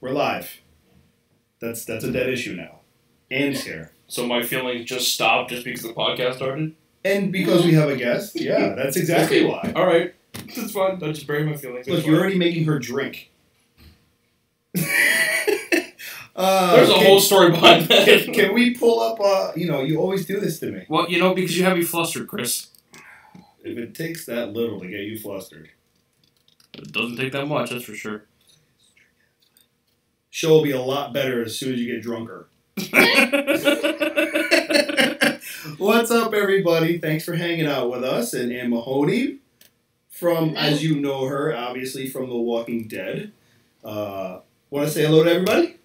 We're live. That's a dead issue now. Ann's here. So my feelings just stopped just because the podcast started? And because we have a guest. Yeah, that's exactly why. All right. That's fine. I'll just bury my feelings. Look, you're already making her drink. There's a whole story behind that. Can we pull up, you always do this to me. Well, because you have me flustered, Chris. If it takes that little to get you flustered. It doesn't take that much, that's for sure. Show will be a lot better as soon as you get drunker. What's up, everybody? Thanks for hanging out with us. And Ann Mahoney, from, as you know her, obviously from The Walking Dead. Want to say hello to everybody?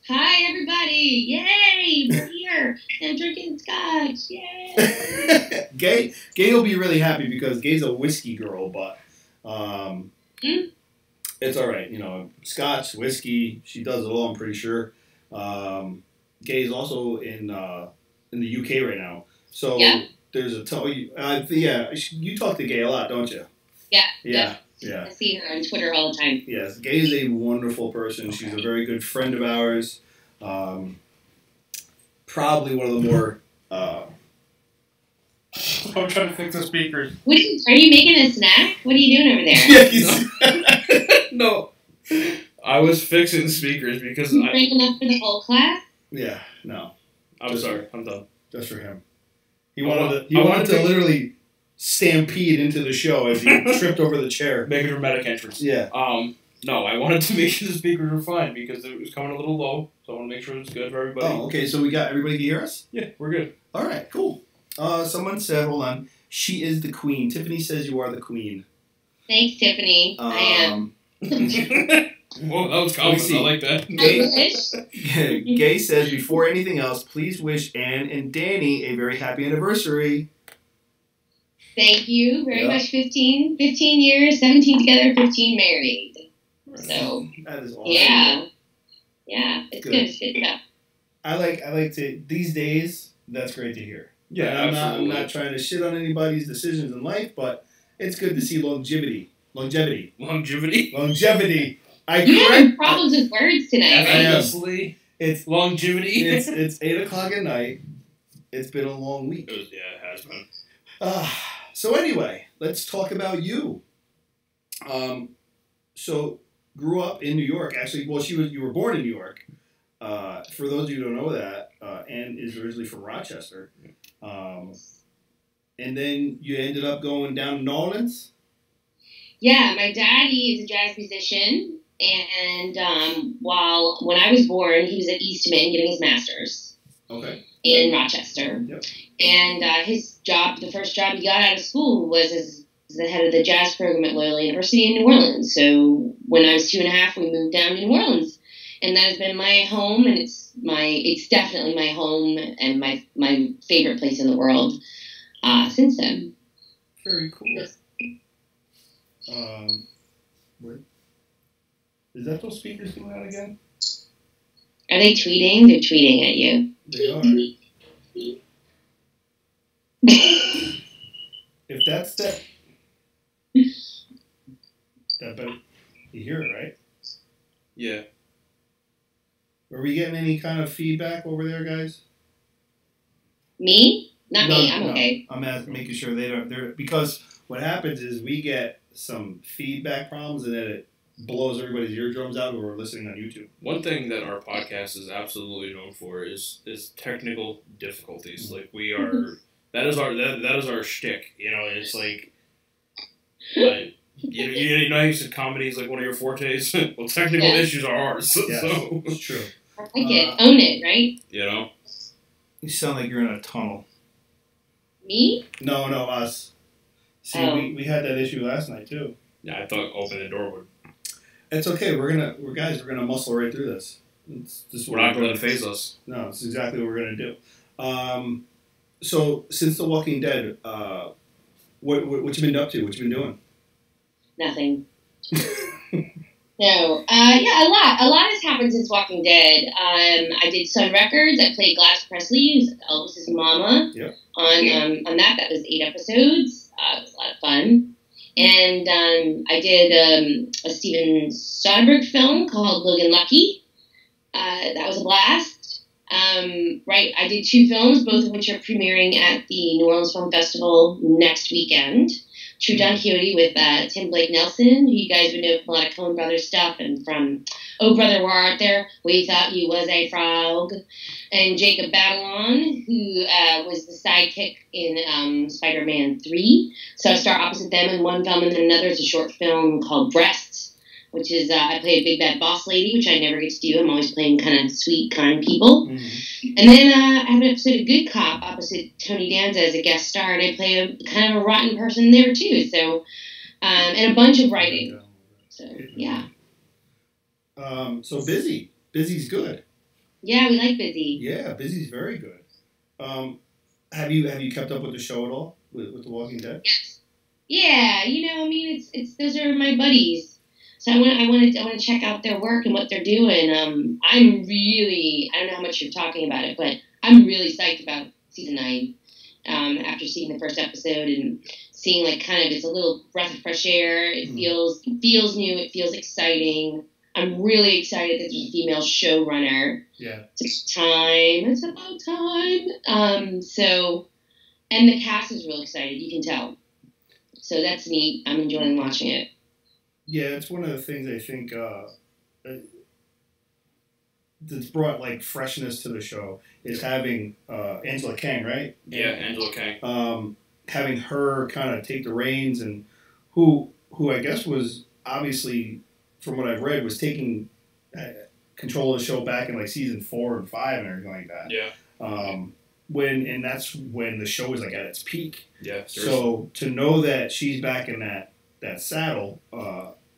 Hi, everybody. Yay, we're here. I'm drinking scotch. Yay. Gay will be really happy because Gay's a whiskey girl, but it's all right. Scotch, whiskey, she does it all, I'm pretty sure. Gay's also in the UK right now. So there's a you talk to Gay a lot, don't you? Yeah. Yeah. I see her on Twitter all the time. Yes, Gay is a wonderful person. She's a very good friend of ours. Probably one of the more... I'm trying to fix the speakers. Are you making a snack? What are you doing over there? No. I was fixing the speakers because you bring enough for the whole class? Yeah, no. I'm sorry. I'm done. Just for him. He wanted to literally stampede into the show as he tripped over the chair. Make a dramatic entrance. Yeah. No, I wanted to make sure the speakers were fine because it was coming a little low, so I want to make sure it's good for everybody. Oh, okay, so we got everybody can hear us? Yeah, we're good. All right, cool. Someone said, hold on, she is the queen. Tiffany says you are the queen. Thanks, Tiffany. I am. Whoa, that was confident. I like that. Gay says, before anything else, please wish Ann and Danny a very happy anniversary. Thank you very much. 15 years, 17 together, 15 married. So that is awesome. Yeah, it's good. It's good stuff. I like to these days. That's great to hear. Yeah, I'm not trying to shit on anybody's decisions in life, but it's good to see longevity. You're having problems with words tonight, right? Honestly, it's longevity. It's 8:00 at night. It's been a long week. It has been. So anyway, let's talk about you. So grew up in New York. Actually, well, you were born in New York. For those of you who don't know that, Ann is originally from Rochester. And then you ended up going down to New Orleans? Yeah, my daddy is a jazz musician, and when I was born, he was at Eastman getting his master's. Okay. In Rochester. Yep. And his job, the first job he got out of school was as the head of the jazz program at Loyola University in New Orleans. So when I was 2.5, we moved down to New Orleans. And that has been my home, and it's definitely my home and my favorite place in the world since then. Very cool. Wait. Is that those speakers doing that again? Are they tweeting? They're tweeting at you. They are. If that's that better. You hear it, right? Yeah. Are we getting any kind of feedback over there, guys? Me? Not me. I'm okay. I'm making sure they're because what happens is we get some feedback problems and then it blows everybody's eardrums out when we're listening on YouTube. One thing that our podcast is absolutely known for is technical difficulties. Like we are, that is our shtick. It's like, you know, you said comedy is like one of your fortes. Well, technical issues are ours. Yes, so it's true. I like it. Own it, right? You sound like you're in a tunnel. Me? No, us. See, we had that issue last night too. Yeah, I thought open the door would. It's okay. We're gonna muscle right through this. We're not going to phase us. No, it's exactly what we're gonna do. So since The Walking Dead, what you been up to? What you been doing? Nothing. No. A lot has happened since Walking Dead. I did Sun Records. I played Glass Presley, Elvis's mama. Yep. On that was 8 episodes. It was a lot of fun. And I did a Steven Soderbergh film called Logan Lucky. That was a blast. I did 2 films, both of which are premiering at the New Orleans Film Festival next weekend. True Don Quixote with Tim Blake Nelson, who you guys would know from a lot of Coen Brothers stuff, and from Oh Brother, Where Art There? We Thought You Was a Frog. And Jacob Batalon, who was the sidekick in Spider-Man 3. So I star opposite them in one film, and then another is a short film called Breasts, which is I play a big bad boss lady, which I never get to do. I'm always playing kind of sweet, kind people. Mm-hmm. And then I have an episode of Good Cop opposite Tony Danza as a guest star, and I play a kind of a rotten person there too. So, and a bunch of writing. So yeah. So Busy. Busy's good. Yeah, we like Busy. Yeah, Busy's very good. Have you kept up with the show at all with The Walking Dead? Yes. Yeah, it's those are my buddies. So I want to check out their work and what they're doing. I don't know how much you're talking about it, but I'm really psyched about season 9. After seeing the first episode and seeing it's a little breath of fresh air. It feels new. It feels exciting. I'm really excited that there's a female showrunner. Yeah. It's about time. And the cast is real excited. You can tell. So that's neat. I'm enjoying watching it. Yeah, it's one of the things I think that's brought freshness to the show is having Angela Kang, right? Yeah, Angela Kang. Having her kind of take the reins, and who I guess was obviously, from what I've read, was taking control of the show back in season 4 and 5 and everything like that. Yeah. That's when the show was at its peak. Yeah. Seriously. So to know that she's back in that saddle,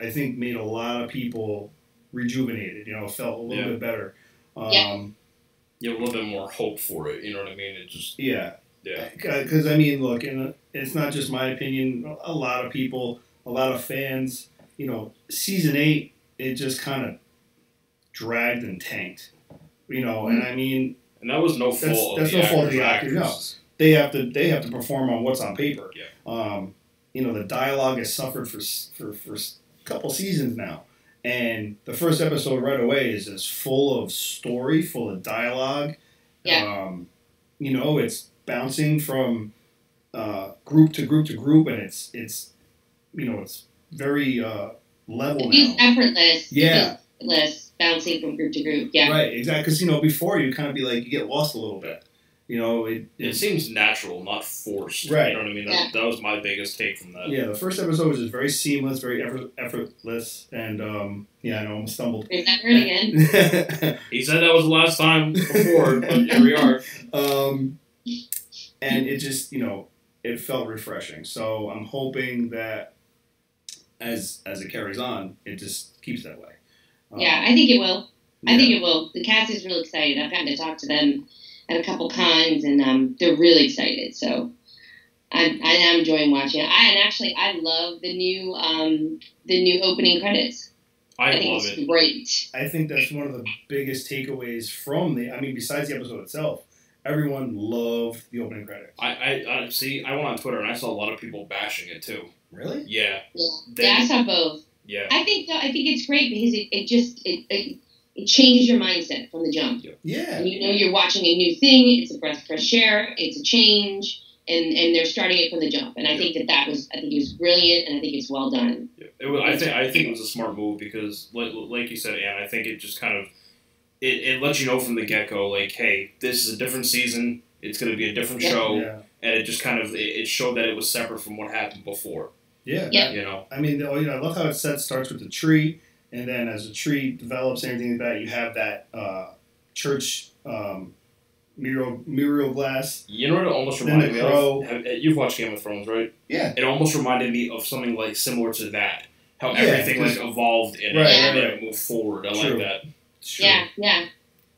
I think made a lot of people rejuvenated. Felt a little bit better. You have a little bit more hope for it. You know what I mean? It just yeah. Because look, and it's not just my opinion. A lot of people, a lot of fans. Season 8, it just kind of dragged and tanked. And and that was no fault. That's no fault of the actors. No, they have to perform on what's on paper. Yeah. The dialogue has suffered for a couple seasons now, and the first episode right away is just full of story, full of dialogue. Yeah. It's bouncing from group to group to group, and it's very level now. It's effortless. Yeah. It's effortless, bouncing from group to group. Yeah. Right. Exactly. Because before you kind of be you get lost a little bit. It seems natural, not forced. Right. You know what I mean? That was my biggest take from that. Yeah, the first episode was just very seamless, very effortless, and I almost stumbled. Is that her again? He said that was the last time before, but here we are. And it just, it felt refreshing. So I'm hoping that as it carries on, it just keeps that way. Yeah, I think it will. I think it will. The cast is really excited. I've gotten to talk to them at a couple cons, and they're really excited. So I'm enjoying watching it. I love the new opening credits. I think love it's it. Great. I think that's one of the biggest takeaways from besides the episode itself, everyone loved the opening credits. I see. I went on Twitter and I saw a lot of people bashing it too. Really? Yeah. Yeah, I saw both. Yeah. I think it's great because it changes your mindset from the jump. Yeah. And you're watching a new thing. It's a breath of fresh air. It's a change, and they're starting it from the jump. And I think it was brilliant, and I think it's well done. Yeah. I think it was a smart move because, like you said, Ann, I think it just kind of it lets you know from the get go, hey, this is a different season. It's going to be a different show, and it just kind of it showed that it was separate from what happened before. Yeah. I love how it starts with the tree. And then as the tree develops and everything like that, you have that church mural glass. You know what it almost reminded me of? You've watched Game of Thrones, right? Yeah. It almost reminded me of something similar to that. How everything evolved and it moved forward. I like that. Yeah. That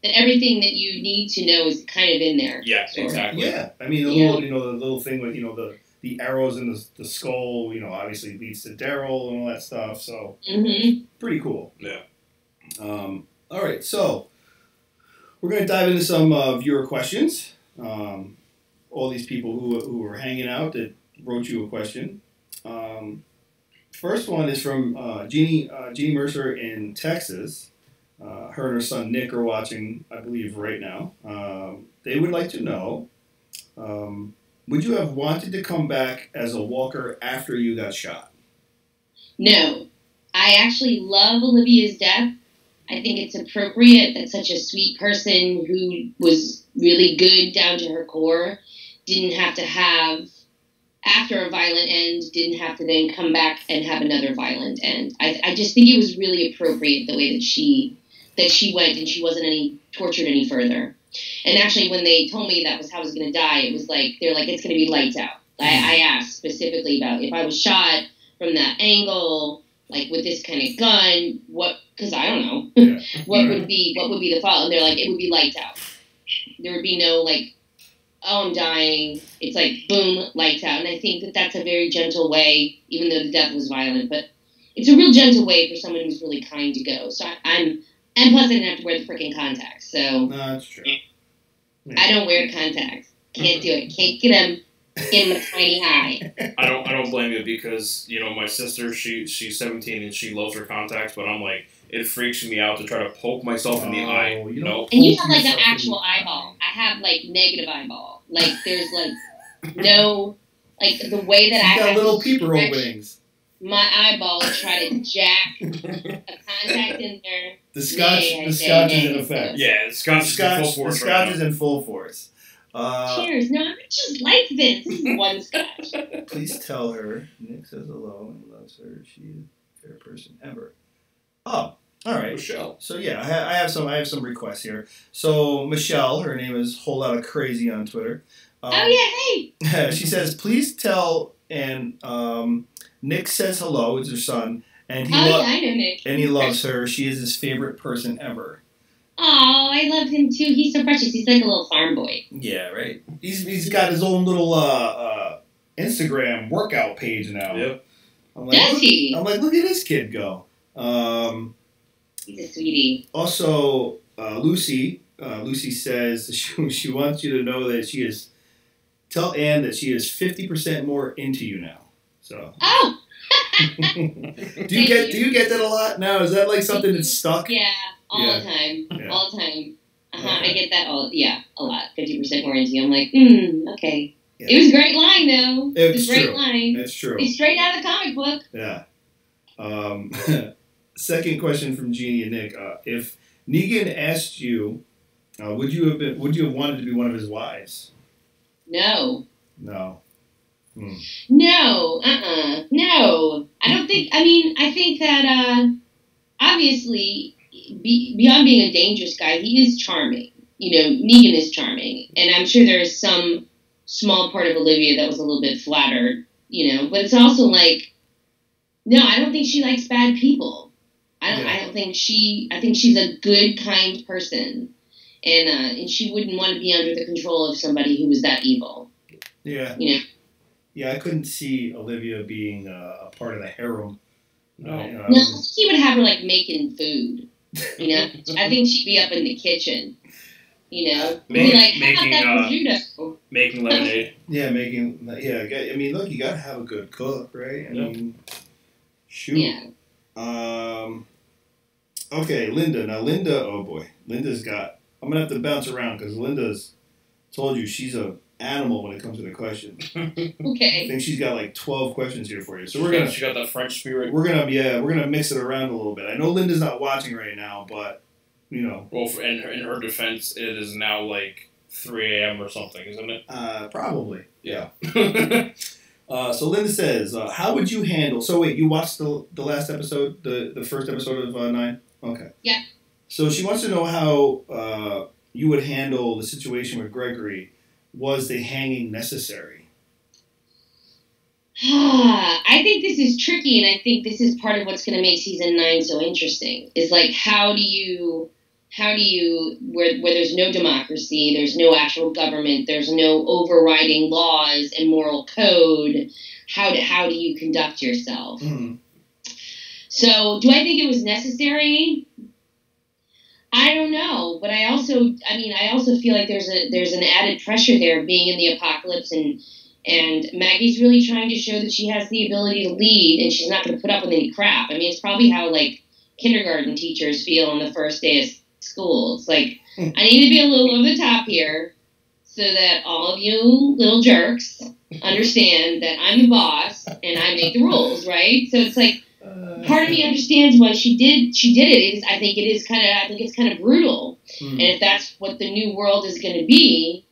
everything that you need to know is kind of in there. Yeah, exactly. Yeah. The little thing with, the arrows in the skull, obviously leads to Daryl and all that stuff. So pretty cool. Yeah. All right, so we're going to dive into some viewer questions. All these people who were hanging out that wrote you a question. First one is from Jeannie Mercer in Texas. Her and her son Nick are watching, I believe, right now. They would like to know, would you have wanted to come back as a walker after you got shot? No. I actually love Olivia's death. I think it's appropriate that such a sweet person who was really good down to her core didn't have to have, after a violent end, didn't have to then come back and have another violent end. I just think it was really appropriate the way that she went, and she wasn't tortured any further. And actually, when they told me that was how I was going to die, it was like, they're like, it's going to be lights out. I asked specifically about if I was shot from that angle, like with this kind of gun, because I don't know, what would be the fall? And they're like, it would be lights out. There would be no like, oh, I'm dying. It's like, boom, lights out. And I think that that's a very gentle way, even though the death was violent, but it's a real gentle way for someone who's really kind to go. So and plus I didn't have to wear the freaking contacts. So no, that's true. Yeah. I don't wear contacts. Can't do it. Can't get them in my tiny eye. I don't blame you because, my sister, she's 17 and she loves her contacts, but I'm like, it freaks me out to try to poke myself in the eye. And you have like an actual eyeball. I have like negative eyeball. Like there's like no, like the way that I got have little peeper openings. My eyeball to try to jack a contact in there. The scotch is in effect. Yeah, the scotch is in full force. The scotch is in full force. Cheers. No, I'm just like this. This is one scotch. Please tell her Nick says hello and loves her. She's a fair person ever. Oh, all right. Michelle. So yeah, I have some requests here. So Michelle, her name is Whole Lotta Crazy on Twitter. Hey. She says, please tell Nick says hello. It's her son, and I know Nick. And he loves her. She is his favorite person ever. Oh, I love him too. He's so precious. He's like a little farm boy. Yeah, right. He's got his own little Instagram workout page now. Yep. Does he? I'm like, look at this kid go. He's a sweetie. Also, Lucy says she wants you to know that tell Ann that she is 50% more into you now. So. Oh. Do you get that a lot now? Is that like something that's stuck? Yeah, all the time. Yeah. All the time. I get that a lot. 50% more into you. I'm like, okay. Yeah. It was a great line though. It's a great line. It's true. It's straight out of the comic book. Yeah. Second question from Jeannie and Nick. If Negan asked you, would you have wanted to be one of his wives? No. No. No. No. I don't think. I think that obviously, beyond being a dangerous guy, he is charming. Negan is charming, and I'm sure there is some small part of Olivia that was a little bit flattered. But it's also like, no, I don't think she likes bad people. I think she's a good, kind person, and she wouldn't want to be under the control of somebody who was that evil. Yeah. Yeah, I couldn't see Olivia being a part of the harem. No, he would have her like making food. I think she'd be up in the kitchen. Making lemonade. Yeah, look, you gotta have a good cook, right? Shoot. Yeah. Okay, Linda. Now, Linda, oh boy. Linda's got... I'm going to have to bounce around because Linda's told you she's an animal when it comes to the questions. Okay. I think she's got like 12 questions here for you. So she got that French spirit. We're gonna mix it around a little bit. I know Linda's not watching right now, but, Well, in her defense, it is now like 3 a.m. or something, isn't it? Probably. Yeah. So Linda says, how would you handle... So wait, you watched the last episode? The first episode of 9? Okay. Yeah. So she wants to know how you would handle the situation with Gregory. Was the hanging necessary? I think this is tricky, and I think this is part of what's going to make season 9 so interesting. Is like, how do you, where there's no democracy, there's no actual government, there's no overriding laws and moral code, how do you conduct yourself? Mm-hmm. So, do I think it was necessary? I don't know, but I also feel like there's an added pressure there, being in the apocalypse and And Maggie's really trying to show that she has the ability to lead, and she's not going to put up with any crap. I mean, it's probably how, like, kindergarten teachers feel on the first day of school. It's like, I need to be a little over the top here so that all of you little jerks understand that I'm the boss and I make the rules, right? So it's like, part of me understands why she did it. I think it's kind of brutal. And if that's what the new world is going to be,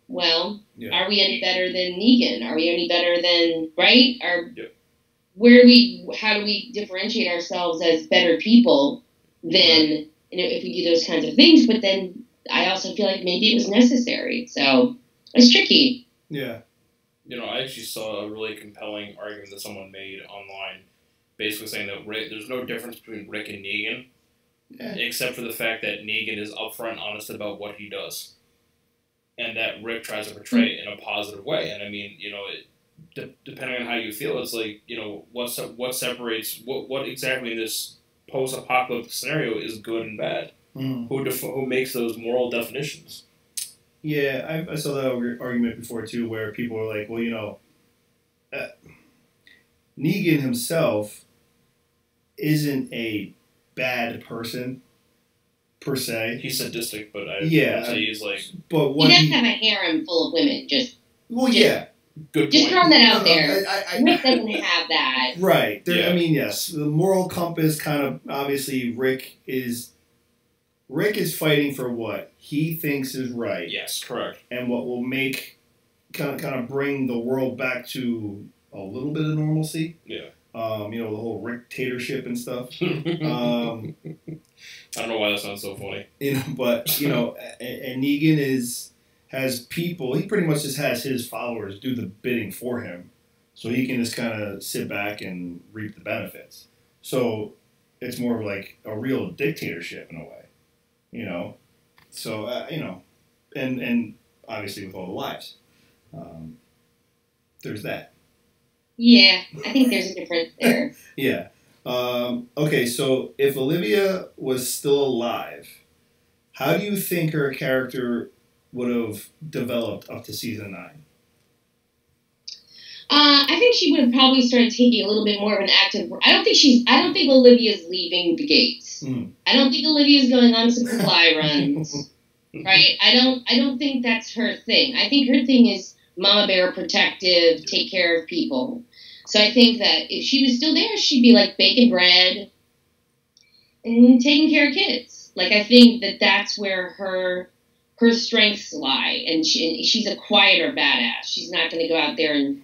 well, are we any better than Negan? Are we any better than, right? How do we differentiate ourselves as better people than, if we do those kinds of things? But then I also feel like maybe it was necessary. So it's tricky. Yeah. I actually saw a really compelling argument that someone made online, basically saying that there's no difference between Rick and Negan, except for the fact that Negan is upfront honest about what he does. And that Rick tries to portray it in a positive way. And I mean, depending on how you feel, it's like, what separates, what exactly in this post-apocalyptic scenario is good and bad? Who makes those moral definitions? Yeah, I saw that argument before too, where people were like, well, Negan himself isn't a bad person per se. He's sadistic, but I would say he's like. But he doesn't have a harem full of women. Good just point. throwing that out there. Rick doesn't have that. Right. I mean, yes, the moral compass kind of obviously Rick is fighting for what he thinks is right. Yes, correct. And what will make kind of bring the world back to a little bit of normalcy. Yeah. The whole Rick-tatorship and stuff. I don't know why that sounds so funny. But and Negan has people. He pretty much just has his followers do the bidding for him, so he can just kind of sit back and reap the benefits. So it's more of like a real dictatorship in a way, So and obviously with all the wives, there's that. Yeah, I think there's a difference there. Yeah. Okay, so if Olivia was still alive, how do you think her character would have developed up to season 9? I think she would have probably started taking a little bit more of an active. I don't think Olivia's leaving the gates. I don't think Olivia's going on some supply runs. Right? I don't think that's her thing. I think her thing is Mama Bear protective, take care of people. So I think that if she was still there, she'd be like baking bread and taking care of kids. Like, I think that's where her strengths lie, and she's a quieter badass. She's not going to go out there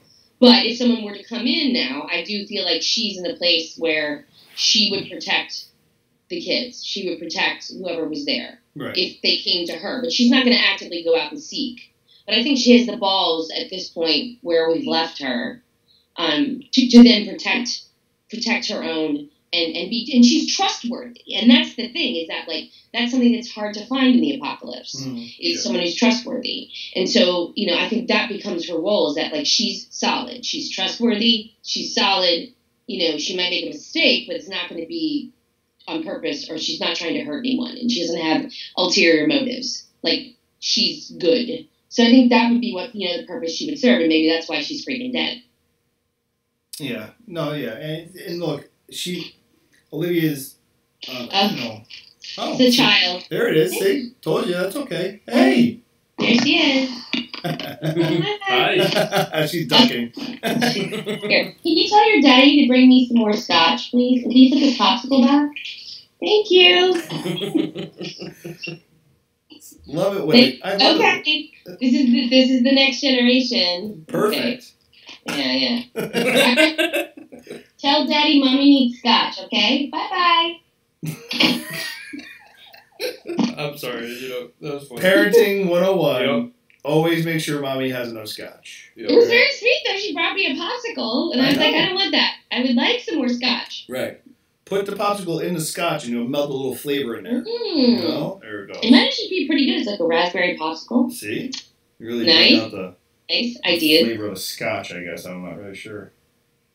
but if someone were to come in now, I do feel like she's in the place where she would protect the kids. She would protect whoever was there if they came to her. But she's not going to actively go out and seek. But I think she has the balls at this point where we've left her to then protect her own and she's trustworthy. And that's the thing, is that that's something that's hard to find in the apocalypse. Is someone who's trustworthy. And so, I think that becomes her role, is that she's solid. She's trustworthy, she's solid, she might make a mistake, but it's not going to be on purpose, or she's not trying to hurt anyone, and she doesn't have ulterior motives. She's good. So I think that would be what, the purpose she would serve, and maybe that's why she's freaking dead. Yeah. No, yeah. And look, Olivia's, it's a child. There it is. See? Told you, that's okay. Hey! There she is. Hi. She's ducking. Here, can you tell your daddy to bring me some more scotch, please? And can you put this popsicle back? Thank you. Love it when I love it. This is the next generation. Perfect. Okay. Yeah. Tell Daddy Mommy needs scotch, okay? Bye-bye. I'm sorry, that was funny. Parenting 101. Yep. Always make sure Mommy has enough scotch. Yep. It was very sweet, though. She brought me a popsicle, and I was like, I don't want that. I would like some more scotch. Right. Put the popsicle in the scotch, and you'll melt a little flavor in there. There it goes. It might actually be pretty good. It's like a raspberry popsicle. See? You really nice. bring out the idea. Flavor of the scotch, I guess. I'm not really sure.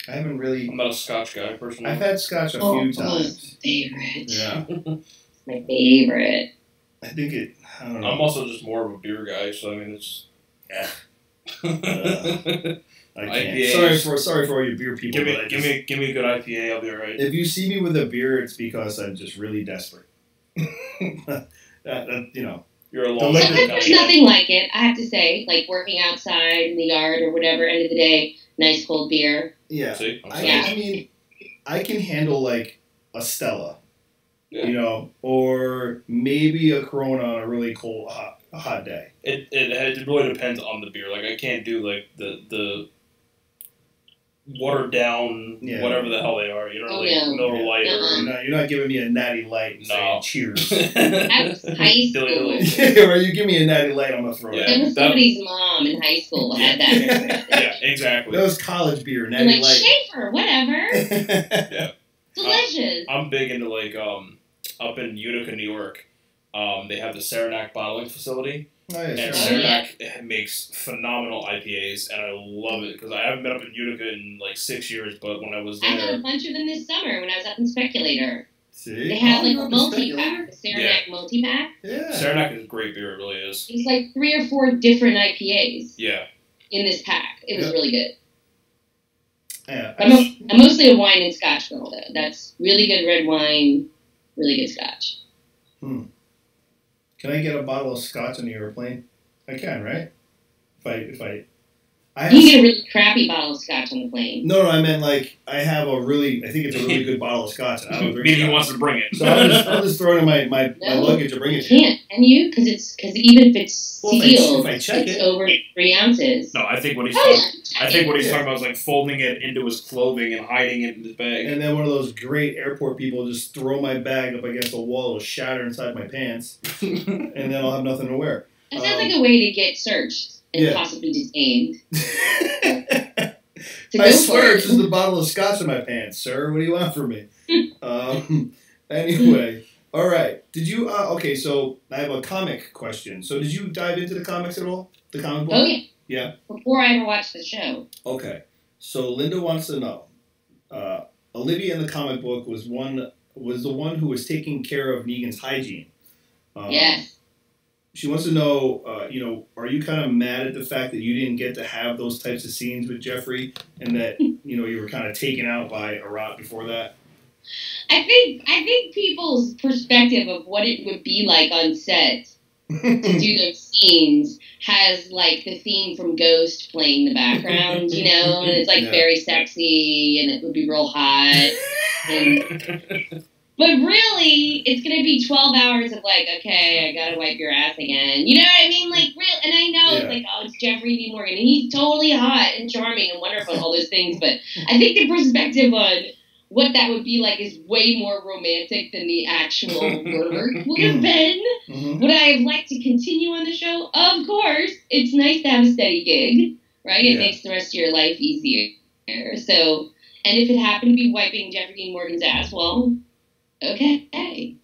I'm not a scotch guy, personally. I've had scotch a few times. Favorite. Yeah. My favorite. I think I don't know. I'm also just more of a beer guy, so I mean, it's... Yeah. I can't. Sorry for all you beer people. Give me a good IPA. I'll be alright. If you see me with a beer, it's because I'm just really desperate. You know. You're a long There's nothing like it, I have to say. Like working outside in the yard or whatever, end of the day, nice cold beer. Yeah. See? I mean, I can handle like a Stella, you know, or maybe a Corona on a really cold, hot day. It really depends on the beer. Like I can't do like the watered down whatever the hell they are. You know, Miller Lite or you're not giving me a Natty Light and saying cheers. That was high school. Right, you give me a Natty Light, I'm gonna throw it. It was somebody's mom in high school had that. Yeah, exactly. That was college beer, Natty Light. Schaefer, whatever. Yeah, delicious. I'm big into like up in Utica, New York. They have the Saranac bottling facility. Oh, yeah, and Saranac makes phenomenal IPAs, and I love it because I haven't been up in Utica in like 6 years. But when I was there, I had a bunch of them this summer when I was up in Speculator. See, they had like a multi-pack, the Saranac multi-pack. Yeah, Saranac is a great beer. It really is. It's like 3 or 4 different IPAs. Yeah. In this pack, it was really good. Yeah, I'm mostly a wine and scotch girl though. That's really good red wine, really good scotch. Can I get a bottle of scotch on the airplane? I can, right? If I you can get a really crappy bottle of scotch on the plane. No, I meant like I think it's a really good bottle of scotch. And I don't drink Meaning he wants to bring it. So I'll just throw it in my luggage and bring it to you. Can you? Because even if it's sealed, if I check it's over 3 ounces. No, I think what he's talking about is like folding it into his clothing and hiding it in his bag. And then one of those great airport people just throw my bag up against a wall, it'll shatter inside my pants, and then I'll have nothing to wear. That sounds like a way to get searched and possibly detained. I swear it's just a bottle of scotch in my pants, sir. What do you want from me? Anyway, all right. Did you? Okay, so I have a comic question. So did you dive into the comics at all? The comic book? Oh yeah. Yeah. Before I ever watched the show. Okay, so Linda wants to know. Olivia in the comic book was the one who was taking care of Negan's hygiene. Yes. She wants to know, are you kind of mad at the fact that you didn't get to have those types of scenes with Jeffrey, and that you were kind of taken out by Arat before that? I think people's perspective of what it would be like on set to do those scenes has like the theme from Ghost playing the background, and it's like very sexy, and it would be real hot. But really, it's going to be 12 hours of like, okay, I got to wipe your ass again. You know what I mean? Like, real, and I know it's like, oh, it's Jeffrey D. Morgan. And he's totally hot and charming and wonderful and all those things. But I think the perspective on what that would be like is way more romantic than the actual work would have been. Mm-hmm. Would I have liked to continue on the show? Of course. It's nice to have a steady gig, right? It makes the rest of your life easier. So, and if it happened to be wiping Jeffrey D. Morgan's ass, well... okay.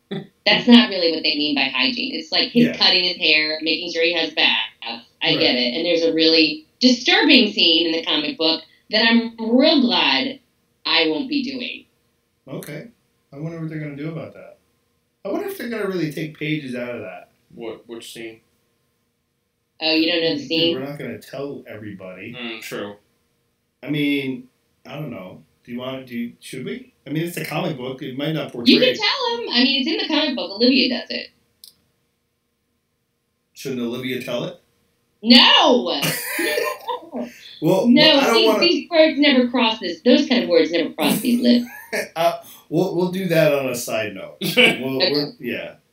That's not really what they mean by hygiene. It's like his cutting his hair, making sure he has baths. I get it. And there's a really disturbing scene in the comic book that I'm real glad I won't be doing. Okay. I wonder what they're going to do about that. I wonder if they're going to really take pages out of that. Which scene? Oh, you don't know the scene? We're not going to tell everybody. True. I mean, I don't know. Should we? I mean, it's a comic book. It might not portray. You can tell him. I mean, it's in the comic book. Olivia does it. Shouldn't Olivia tell it? No! Well, these words never cross this. Those kind of words never cross these lips. We'll do that on a side note.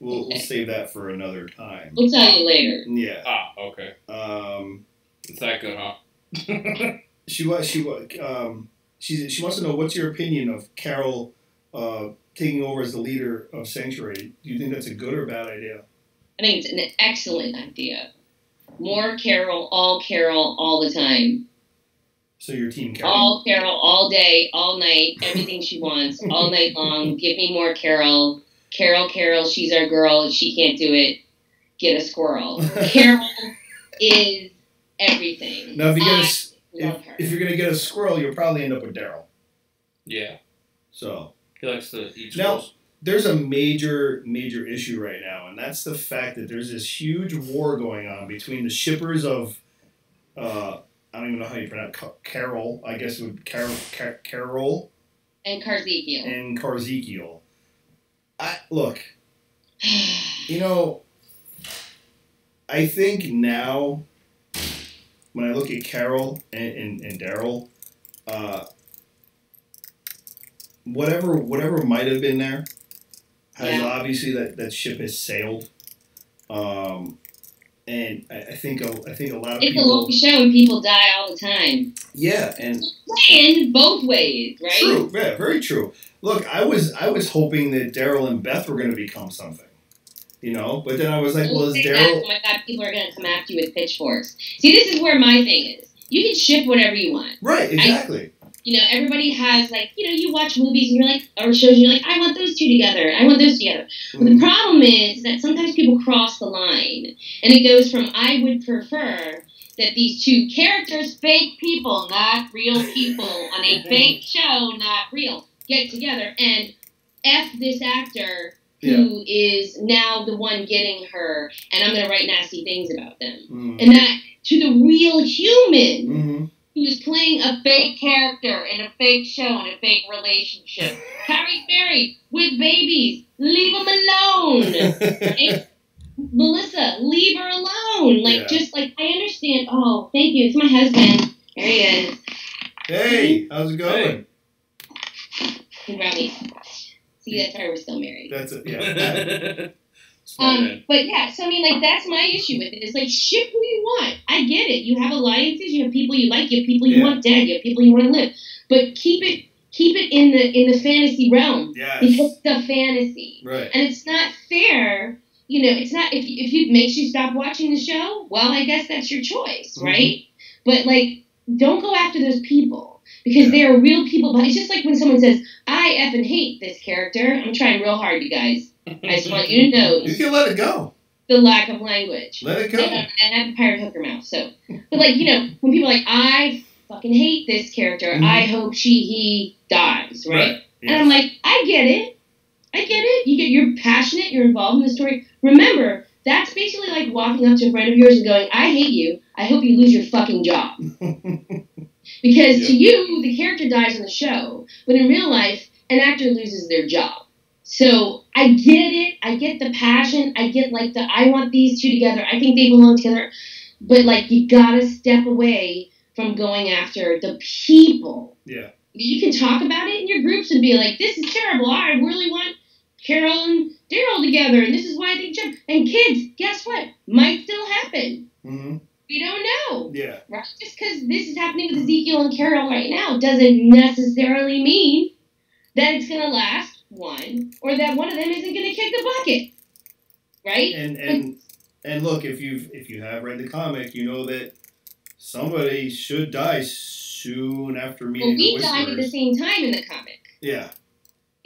We'll save that for another time. We'll tell you later. Yeah. Okay. It's that good, huh? She wants to know, what's your opinion of Carol taking over as the leader of Sanctuary? Do you think that's a good or bad idea? I think it's an excellent idea. More Carol, all the time. So your team Carol? All Carol, all day, all night, everything she wants, all night long. Give me more Carol. Carol, she's our girl. If she can't do it, get a squirrel. Carol is everything. Now, if you're going to get a squirrel, you'll probably end up with Daryl. Yeah. So. He likes to eat squirrels. Now, there's a major issue right now, and that's the fact that there's this huge war going on between the shippers of I don't even know how you pronounce Carol. I guess it would Carol. And Karzekiel. And Karzekiel. Look, you know, I think now when I look at Carol and Daryl, whatever might have been there has obviously that ship has sailed. And I think a lot of people. It's a long show and people die all the time. Yeah, and playing both ways, right? True, yeah, very true. Look, I was hoping that Daryl and Beth were going to become something, you know. But then I was like, well, is Daryl? Oh my God, people are going to come after you with pitchforks. See, this is where my thing is. You can ship whatever you want. Right, exactly. Everybody has, like, you watch movies and you're like, or shows and you're like, I want those two together. I want those together. But the problem is that sometimes people cross the line. And it goes from, I would prefer that these two characters, fake people, not real people, on a fake show, not real, get together and F this actor who is now the one getting her, and I'm going to write nasty things about them. And that, to the real human, who's playing a fake character in a fake show in a fake relationship. Carrie's married with babies. Leave him alone. Right? Melissa, leave her alone. Just I understand. Oh, thank you. It's my husband. There he is. Hey, how's it going? He brought me. See, that's why we're still married. That's it. Yeah. But yeah, so I mean, that's my issue with it. It's like, ship who you want. I get it. You have alliances. You have people you like. You have people you want dead. You have people you want to live. But keep it in the fantasy realm. Yes. Because it's a fantasy. Right. And it's not fair. It's not if it makes you stop watching the show. Well, I guess that's your choice, right? But don't go after those people because they are real people. But it's just like when someone says, "I effing hate this character." I'm trying real hard, you guys. I just want you to know. You can let it go. The lack of language. Let it go. And I have a pirate hooker mouth, so. But when people are like, I fucking hate this character. I hope he dies, right? Yes. And I'm like, I get it. You're passionate. You're involved in the story. Remember, that's basically like walking up to a friend of yours and going, I hate you. I hope you lose your fucking job. Because to you, the character dies on the show, but in real life, an actor loses their job. So I get it. I get the passion. I get I want these two together. I think they belong together. But you gotta step away from going after the people. Yeah. You can talk about it in your groups and be like, this is terrible. I really want Carol and Daryl together. And this is why I think and kids, guess what? Might still happen. We don't know. Yeah. Right? Just because this is happening with Ezekiel and Carol right now doesn't necessarily mean that it's gonna last. One, or that one of them isn't going to kick the bucket, right? And look, if you have read the comic, you know that somebody should die soon after meeting the Whisperers. We died at the same time in the comic. Yeah.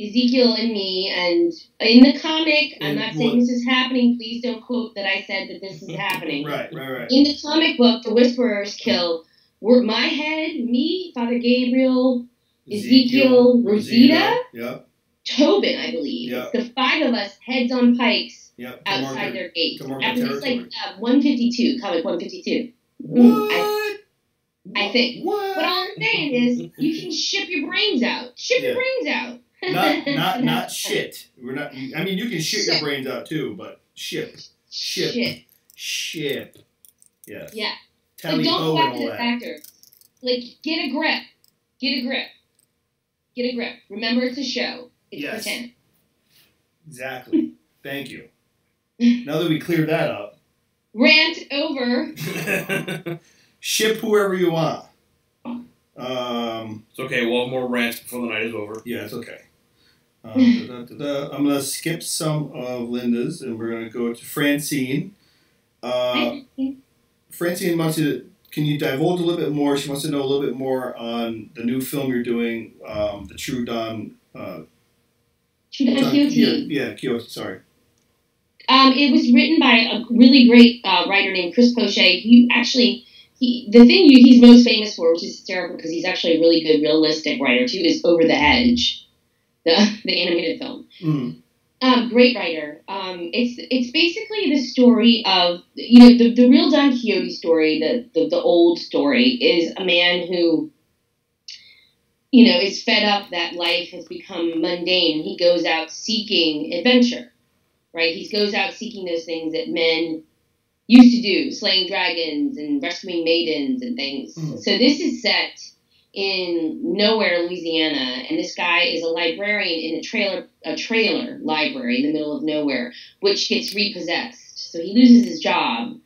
Ezekiel and me, and in the comic, I'm not saying this is happening. Please don't quote that I said that this is happening. Right. In the comic book, the Whisperers kill my head, me, Father Gabriel, Ezekiel, Rosita. Yeah. Tobin, I believe. Yep. The 5 of us, heads on pikes, outside their gate. After this, 152, comic 152. What? I think. What? What all I'm saying is, you can ship your brains out. Ship your brains out. not shit. We're not. I mean, you can shit your brains out too, but ship. Yes. Yeah. Tally don't ho go and after all this that. actor. Get a grip. Remember, it's a show. It's pretend. Exactly. Thank you. Now that we cleared that up. Rant over. Ship whoever you want. It's okay. We'll have more rants before the night is over. Yeah, it's okay. I'm going to skip some of Linda's, and we're going to go to Francine. Francine wants to... Can you divulge a little bit more? She wants to know a little bit more on the new film you're doing, the True Dawn... Quixote. Yeah, Quixote, sorry. It was written by a really great writer named Chris Pochet. He's most famous for, which is hysterical because he's actually a really good realistic writer too, is Over the Hedge, the animated film. Great writer. It's basically the story of, the real Don Quixote story, the old story, is a man who, is fed up that life has become mundane. He goes out seeking adventure, right? He goes out seeking those things that men used to do, slaying dragons and rescuing maidens and things. Mm. So this is set in nowhere, Louisiana, and this guy is a librarian in a trailer library in the middle of nowhere, which gets repossessed. So he loses his job,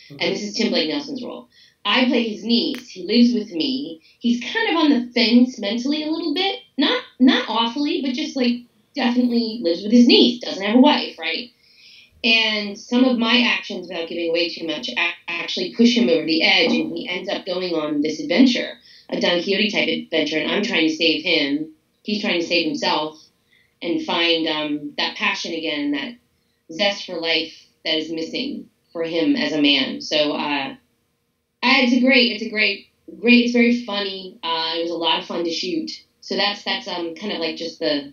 and this is Tim Blake Nelson's role. I play his niece. He lives with me. He's kind of on the fence mentally a little bit, not awfully, but just like definitely lives with his niece, doesn't have a wife, right? And some of my actions, without giving away too much, actually push him over the edge, and he ends up going on this adventure, a Don Quixote type adventure, and I'm trying to save him. He's trying to save himself and find that passion again, that zest for life that is missing for him as a man. So it's very funny. It was a lot of fun to shoot. So that's kind of like just the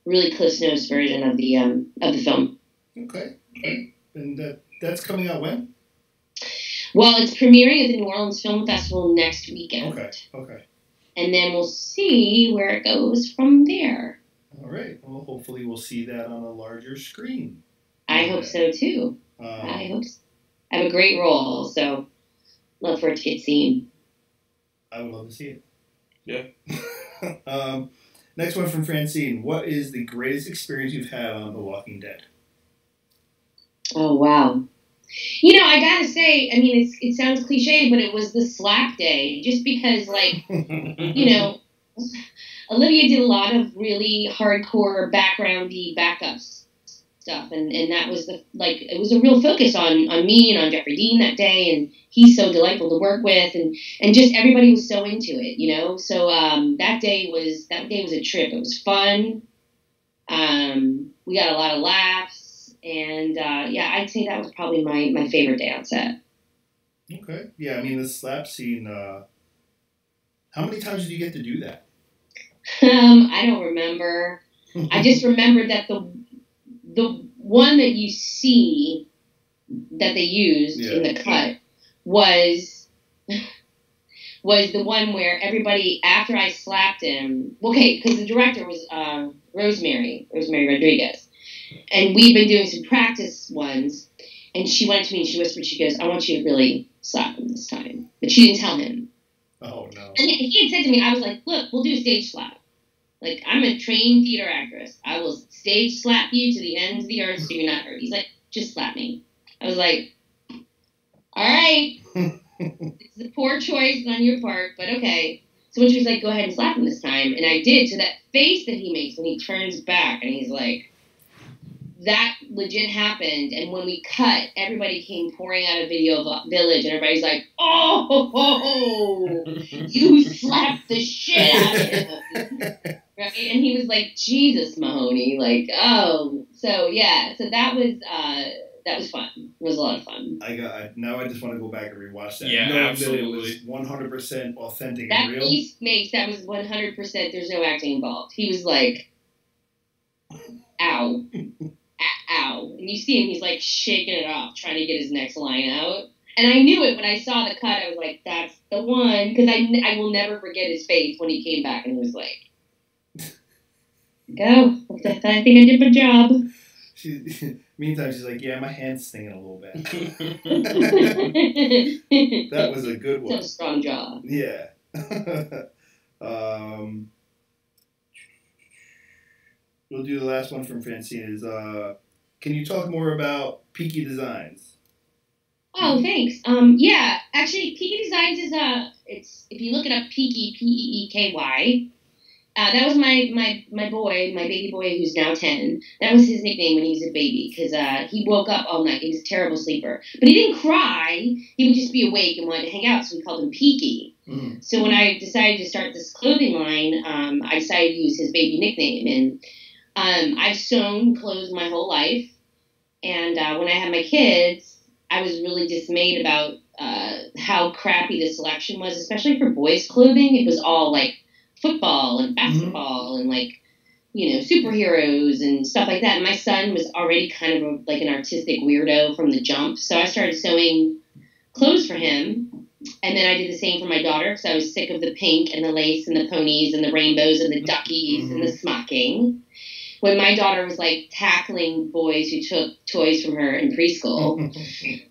really close-nosed version of the film. Okay. And that's coming out when? Well, it's premiering at the New Orleans Film Festival next weekend. Okay. And then we'll see where it goes from there. All right. Well, hopefully we'll see that on a larger screen. I hope so, too. I hope so. I have a great role, so love for it to get seen. I would love to see it. Yeah. Next one from Francine. What is the greatest experience you've had on The Walking Dead? Oh, wow. I gotta say, it sounds cliche, but it was the slap day, just because, Olivia did a lot of really hardcore backgroundy backups stuff, and that was it was a real focus on me and on Jeffrey Dean that day, and he's so delightful to work with, and just everybody was so into it, so that day was a trip. It was fun. We got a lot of laughs. And, I'd say that was probably my favorite day on set. Okay. Yeah, the slap scene, how many times did you get to do that? I don't remember. I just remember that the one that you see that they used in the cut was the one where everybody, after I slapped him, because the director was Rosemary Rodriguez. And we've been doing some practice ones, and she went to me and she whispered, she goes, I want you to really slap him this time. But she didn't tell him. Oh, no. And he had said to me, I was like, look, we'll do a stage slap. Like, I'm a trained theater actress. I will stage slap you to the ends of the earth so you're not hurt. He's like, just slap me. I was like, all right. It's a poor choice on your part, but okay. So when she was like, go ahead and slap him this time, and I did, so that face that he makes when he turns back and he's like, that legit happened, and when we cut, everybody came pouring out of Video Village, and everybody's like, oh, you slapped the shit out of him. Right? And he was like, Jesus, Mahoney. Like, oh. So, yeah. So that was fun. It was a lot of fun. Now I just want to go back and rewatch that. Yeah, absolutely. It was 100% authentic and real. That was 100%, there's no acting involved. He was like, ow. Ow. And you see him, he's like shaking it off, trying to get his next line out. And I knew it when I saw the cut. I was like, that's the one. Because I will never forget his face when he came back and he was like, go. I think I did my job. Meantime, she's like, yeah, my hand's stinging a little bit. That was a good one. That's a strong jaw. Yeah. We'll do the last one from Francine. Is can you talk more about Peaky Designs? Oh, thanks. Yeah, actually, Peaky Designs is it's, if you look it up, Peaky, Peeky. That was my boy, my baby boy who's now 10. That was his nickname when he was a baby, because he woke up all night. He was a terrible sleeper. But he didn't cry. He would just be awake and wanted to hang out, so we called him Peaky. Mm-hmm. So when I decided to start this clothing line, I decided to use his baby nickname. And I've sewn clothes my whole life. And when I had my kids, I was really dismayed about how crappy the selection was, especially for boys' clothing. It was all like football and basketball, mm-hmm. and like superheroes and stuff like that. And my son was already kind of like an artistic weirdo from the jump. So I started sewing clothes for him. And then I did the same for my daughter because I was sick of the pink and the lace and the ponies and the rainbows and the duckies and the smocking. When my daughter was like tackling boys who took toys from her in preschool.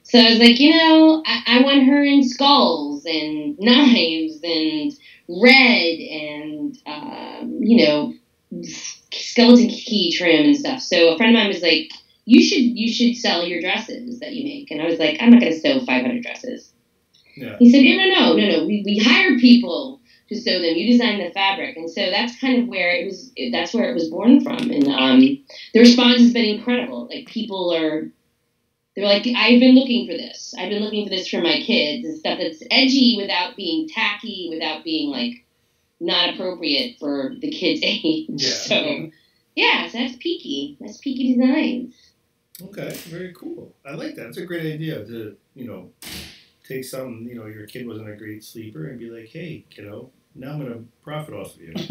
So I was like, I want her in skulls and knives and red and, skeleton key trim and stuff. So a friend of mine was like, you should sell your dresses that you make. And I was like, I'm not going to sew 500 dresses. Yeah. He said, no. We hire people to sew them. You design the fabric. And so that's kind of where that's where it was born from. And the response has been incredible. Like they're like, I've been looking for this. I've been looking for this for my kids and stuff that's edgy without being tacky, without being like not appropriate for the kids' age. Yeah. So that's peaky. That's peaky designs. Okay, very cool. I like that. It's a great idea to, take something, your kid wasn't a great sleeper and be like, hey, kiddo, now I'm going to profit off of you. Yep,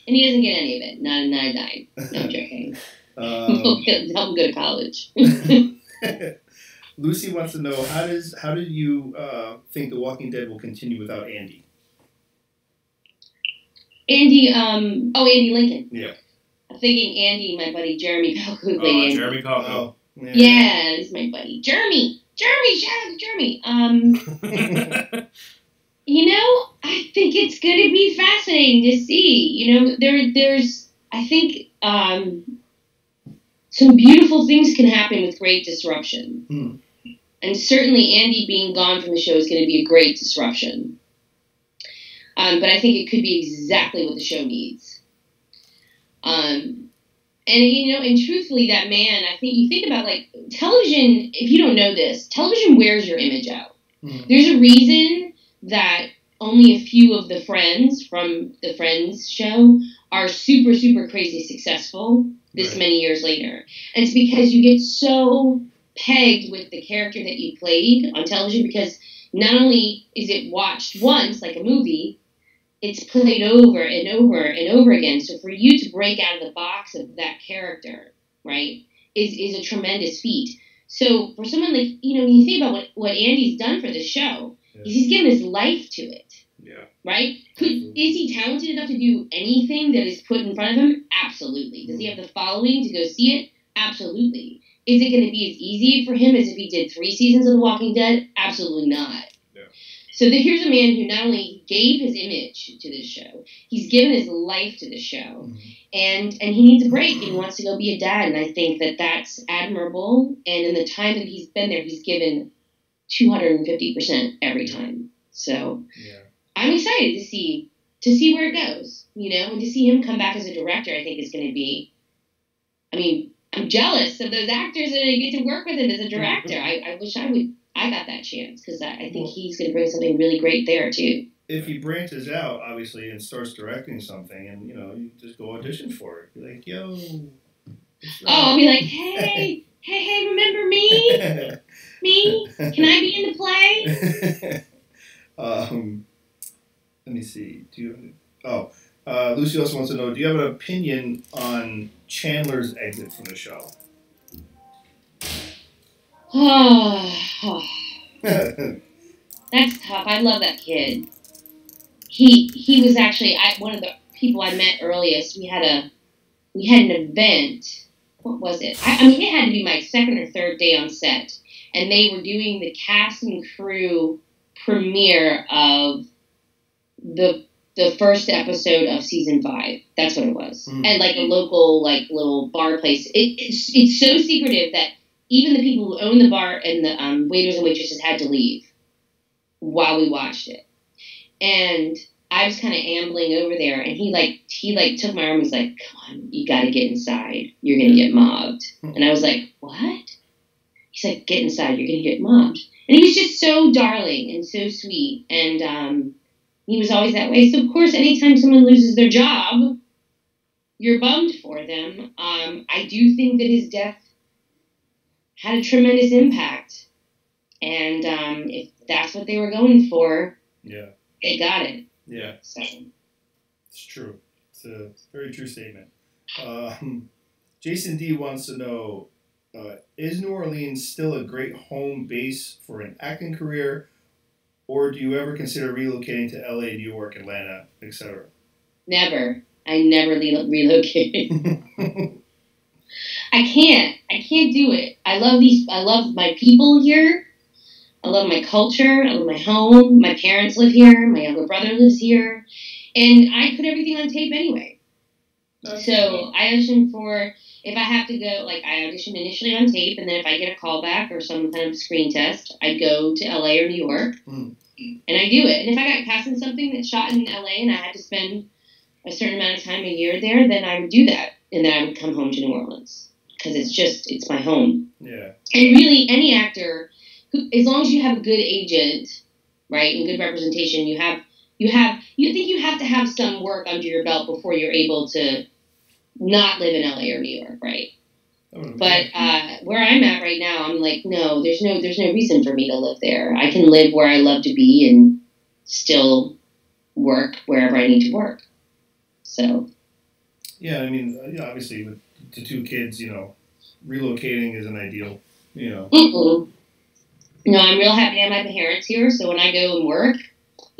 and he doesn't get any of it. Not a dime. No, I'm joking. Help him go to college. Lucy wants to know, how do you think The Walking Dead will continue without Andy? Andy Lincoln. Yeah. I'm thinking Andy, my buddy Jeremy Pelko played Andy. Jeremy Pelko. Oh, yeah, he's my buddy. Jeremy, shout out to Jeremy. I think it's going to be fascinating to see. There's, I think, some beautiful things can happen with great disruption. And certainly Andy being gone from the show is going to be a great disruption. But I think it could be exactly what the show needs. And truthfully, that man, I think you think about like television, if you don't know this, television wears your image out. There's a reason that only a few of the friends from the Friends show are super, super crazy successful this many years later. And it's because you get so pegged with the character that you played on television because not only is it watched once, like a movie, it's played over and over and over again. So for you to break out of the box of that character, right, is a tremendous feat. So for someone like, when you think about what Andy's done for the show, he's given his life to it. Yeah. Right? Is he talented enough to do anything that is put in front of him? Absolutely. Does he have the following to go see it? Absolutely. Is it going to be as easy for him as if he did 3 seasons of The Walking Dead? Absolutely not. Yeah. So here's a man who not only gave his image to this show, he's given his life to the show, and he needs a break. He wants to go be a dad, and I think that that's admirable. And in the time that he's been there, he's given 250% every time. So I'm excited to see where it goes, and to see him come back as a director. I think is going to be. I mean, I'm jealous of those actors that I get to work with him as a director. I wish I got that chance because I think he's going to bring something really great there too. If he branches out, obviously, and starts directing something, and you just go audition for it. Be like, yo. I'll be like, hey, remember me? Me? Can I be in the play? Let me see. Lucy also wants to know, do you have an opinion on Chandler's exit from the show? That's tough. I love that kid. He was actually one of the people I met earliest. We had an event. What was it? I mean, it had to be my second or third day on set, and they were doing the cast and crew premiere of the first episode of season 5. That's what it was. And like a local little bar place. It's so secretive that even the people who own the bar and the waiters and waitresses had to leave while we watched it. And I was kind of ambling over there, and he took my arm and was like, "Come on, you got to get inside. You're gonna get mobbed." And I was like, "What?" He's like, "Get inside. You're gonna get mobbed." And he was just so darling and so sweet, and he was always that way. So of course, anytime someone loses their job, you're bummed for them. I do think that his death had a tremendous impact, and if that's what they were going for, they got it. Yeah, so it's true. It's a very true statement. Jason D wants to know, is New Orleans still a great home base for an acting career, or do you ever consider relocating to LA, New York, Atlanta, etc.? Never. I never relocate. I can't do it. I love my people here. I love my culture. I love my home. My parents live here. My younger brother lives here. And I put everything on tape anyway. So I audition for, if I have to go, like I audition initially on tape, and then if I get a call back or some kind of screen test, I go to LA or New York, and I do it. And if I got cast in something that's shot in LA and I had to spend a certain amount of time a year there, then I would do that. And then I would come home to New Orleans. Because it's my home. Yeah. And really, any actor, as long as you have a good agent, right, and good representation, you think you have to have some work under your belt before you're able to not live in LA or New York, right? But where I'm at right now, I'm like, no, there's no reason for me to live there. I can live where I love to be and still work wherever I need to work. So. Yeah, I mean, obviously with the 2 kids, relocating isn't ideal, Mm-mm. No, I'm real happy to have my parents here. So when I go and work,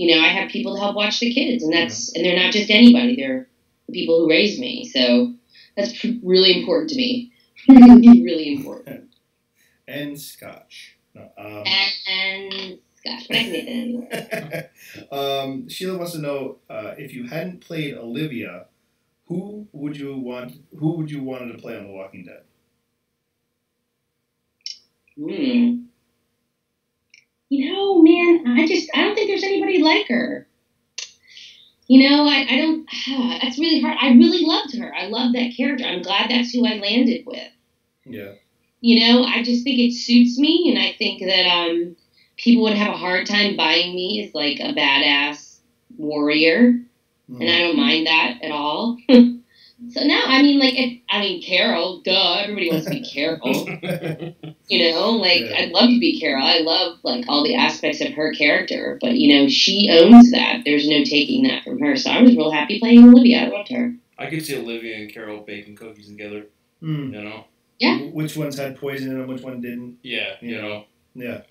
I have people to help watch the kids, and and they're not just anybody; they're the people who raised me. So that's really important to me. Really, really important. And scotch. No, and scotch, but I can get that anywhere. Sheila wants to know, if you hadn't played Olivia, who would you wanted to play on The Walking Dead? Man, I don't think there's anybody like her. I don't, that's really hard. I really loved her. I loved that character. I'm glad that's who I landed with. Yeah. I just think it suits me, and I think that people would have a hard time buying me as like a badass warrior, and I don't mind that at all. So now, Carol, duh, everybody wants to be Carol. I'd love to be Carol. I love, all the aspects of her character. But, she owns that. There's no taking that from her. So I was real happy playing Olivia. I loved her. I could see Olivia and Carol baking cookies together, Yeah. Which ones had poison in them, which one didn't. Yeah, Yeah.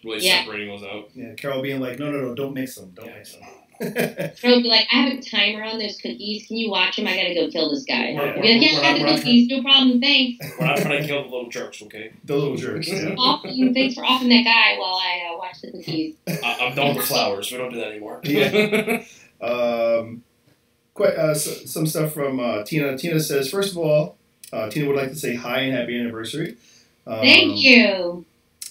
Really separating those out. Yeah, Carol being like, no, don't mix them. Don't mix them. Carol would be like, I have a timer on those cookies. Can you watch them? I gotta go kill this guy. We're the cookies. No problem. Thanks. We're not trying to kill the little jerks, okay? The little jerks, yeah. Thanks for offing that guy while I watch the cookies. I'm done with flowers. We don't do that anymore. Yeah. Some stuff from Tina. Tina says, first of all, Tina would like to say hi and happy anniversary. Thank you.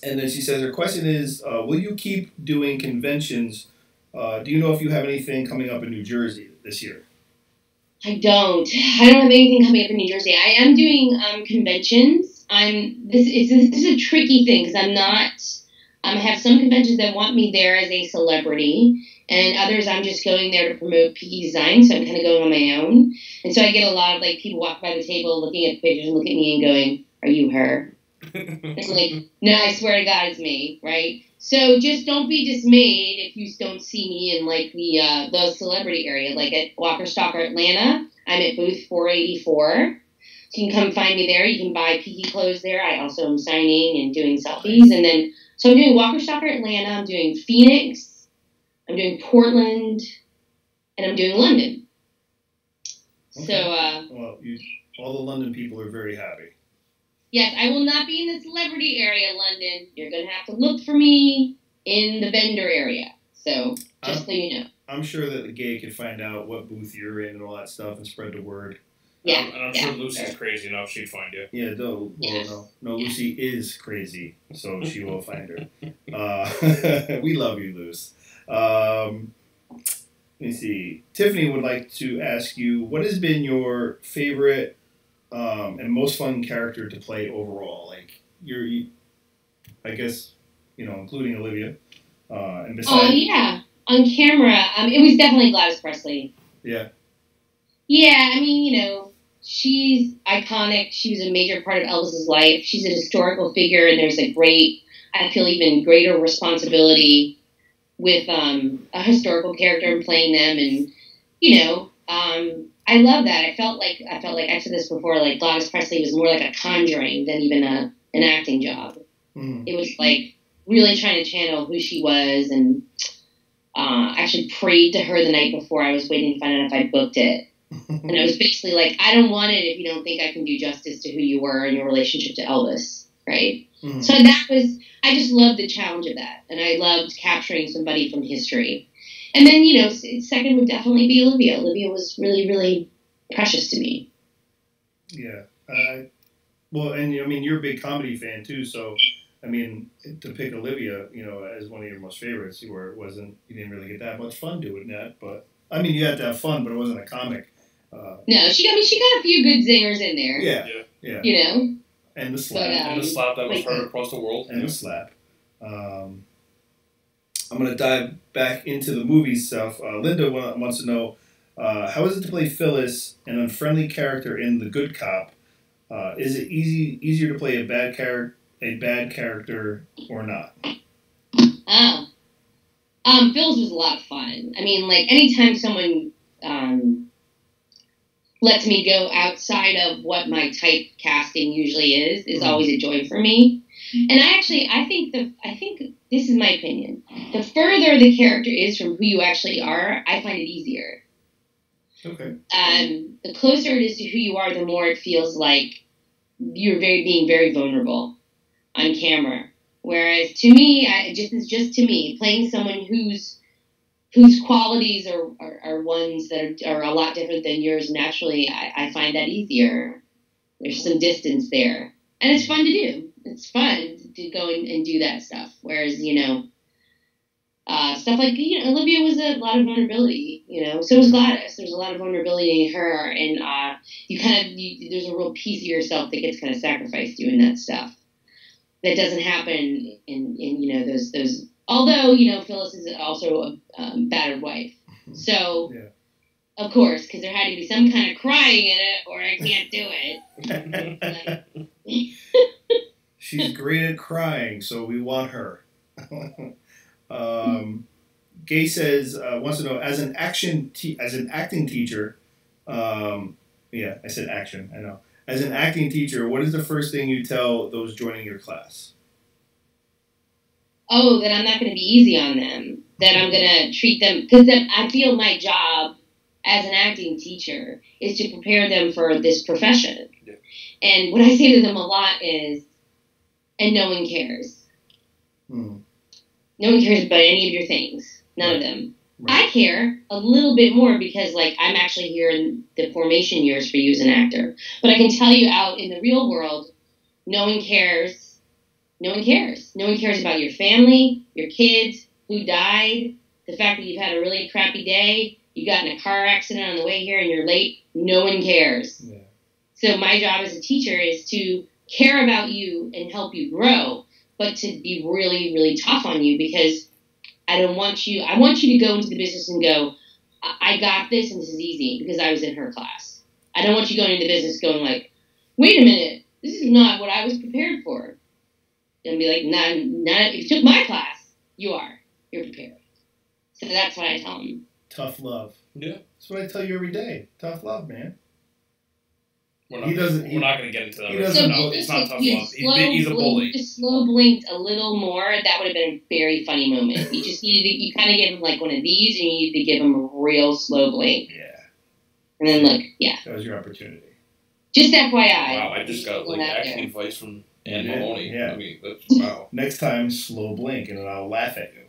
And then she says her question is, will you keep doing conventions? Do you know if you have anything coming up in New Jersey this year? I don't have anything coming up in New Jersey. I am doing conventions. This is a tricky thing because I'm not. I have some conventions that want me there as a celebrity, and others I'm just going there to promote PE design. So I'm kind of going on my own, and so I get a lot of people walk by the table, looking at the pictures, and look at me and going, "Are you her?" It's like, no, I swear to God, it's me, right? So just don't be dismayed if you don't see me in the celebrity area, like at Walker Stalker Atlanta. I'm at booth 484. So you can come find me there. You can buy PE clothes there. I also am signing and doing selfies. And then, so I'm doing Walker Stalker Atlanta. I'm doing Phoenix. I'm doing Portland. And I'm doing London. Okay. So, all the London people are very happy. Yes, I will not be in the celebrity area, London. You're going to have to look for me in the vendor area. So, just so you know. I'm sure that the gay could find out what booth you're in and all that stuff and spread the word. Yeah. And I'm sure Lucy's crazy enough, she'd find you. Yeah, no, Lucy is crazy, so she will find her. We love you, Luce. Let me see. Tiffany would like to ask you, what has been your favorite and most fun character to play overall? I guess, including Olivia. And besides, yeah. On camera, it was definitely Gladys Presley. Yeah. Yeah, she's iconic. She was a major part of Elvis's life. She's a historical figure, and there's I feel even greater responsibility with a historical character and playing them. And, I love that. I felt like I said this before. Like Gladys Presley was more like a conjuring than even an acting job. It was like really trying to channel who she was, and actually prayed to her the night before. I was waiting to find out if I booked it, and I was basically like, I don't want it if you don't think I can do justice to who you were and your relationship to Elvis, right? So I just loved the challenge of that, and I loved capturing somebody from history. And then, second would definitely be Olivia. Olivia was really, really precious to me. Yeah. Well, and I mean, you're a big comedy fan too, so I mean, to pick Olivia, as one of your most favorites, you didn't really get that much fun doing that. But I mean, you had to have fun, but it wasn't a comic. No, she got a few good zingers in there. Yeah. And the slap. And the slap that was heard across the world. And the slap. I'm going to dive back into the movie stuff. Linda wants to know, how is it to play Phyllis, an unfriendly character in The Good Cop? Is it easier to play a bad character or not? Phyllis was a lot of fun. I mean, like, anytime someone lets me go outside of what my type casting usually is always a joy for me. And I think this is my opinion. The further the character is from who you actually are, I find it easier. Okay. The closer it is to who you are, the more it feels like you're being very vulnerable on camera. Whereas to me, just to me, playing someone whose qualities are ones that are a lot different than yours naturally, I find that easier. There's some distance there. And it's fun to do. It's fun to go and do that stuff. Whereas, stuff like, Olivia was a lot of vulnerability, so was Gladys. There's a lot of vulnerability in her. And there's a real piece of yourself that gets kind of sacrificed doing that stuff. That doesn't happen in those. Although, Phyllis is also a battered wife. So, of course, because there had to be some kind of crying in it or I can't do it. She's great at crying, so we want her. Gay says, wants to know, as an acting teacher, I said action, I know. As an acting teacher, what is the first thing you tell those joining your class? Oh, that I'm not going to be easy on them. That I'm going to treat them, because I feel my job as an acting teacher is to prepare them for this profession. Yeah. And what I say to them a lot is, and no one cares. No one cares about any of your things. None of them. Right. I care a little bit more because, I'm actually here in the formation years for you as an actor. But I can tell you out in the real world, no one cares. No one cares. No one cares about your family, your kids, who died, the fact that you've had a really crappy day, you got in a car accident on the way here and you're late. No one cares. Yeah. So my job as a teacher is to care about you and help you grow, but to be really, really tough on you because I want you to go into the business and go, I got this and this is easy because I was in her class. I don't want you going into the business going like, wait a minute, this is not what I was prepared for. And be like, not if you took my class, you're prepared. So that's what I tell them. Tough love. Yeah. That's what I tell you every day. Tough love, man. We're not going to get into that. It's not tough love. He's a bully. Just slow blinked a little more. That would have been a very funny moment. You just you kind of give him like one of these, and you need to give him a real slow blink. Yeah. And then look, yeah. That was your opportunity. Just FYI. Wow, I just got acting advice from Ann Mahoney. Yeah. I mean, wow. Next time, slow blink, and then I'll laugh at you.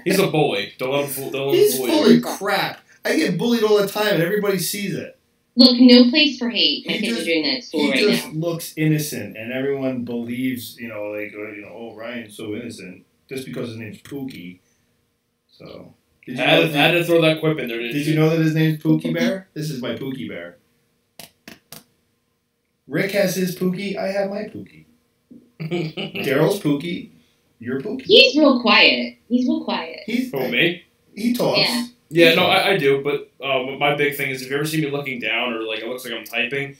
He's a bully. Don't let him fool He's full of crap. I get bullied all the time, and everybody sees it. Look, no place for hate. My kids are doing that at school right now. He just looks innocent, and everyone believes, oh, Ryan's so innocent, just because his name's Pookie. So, I had to throw that quip in there. Did you know that his name's Pookie Bear? This is my Pookie Bear. Rick has his Pookie. I have my Pookie. Daryl's Pookie. Your Pookie. He's real quiet. Me? He talks. Yeah. Yeah, no, I do, but my big thing is if you ever see me looking down or it looks like I'm typing,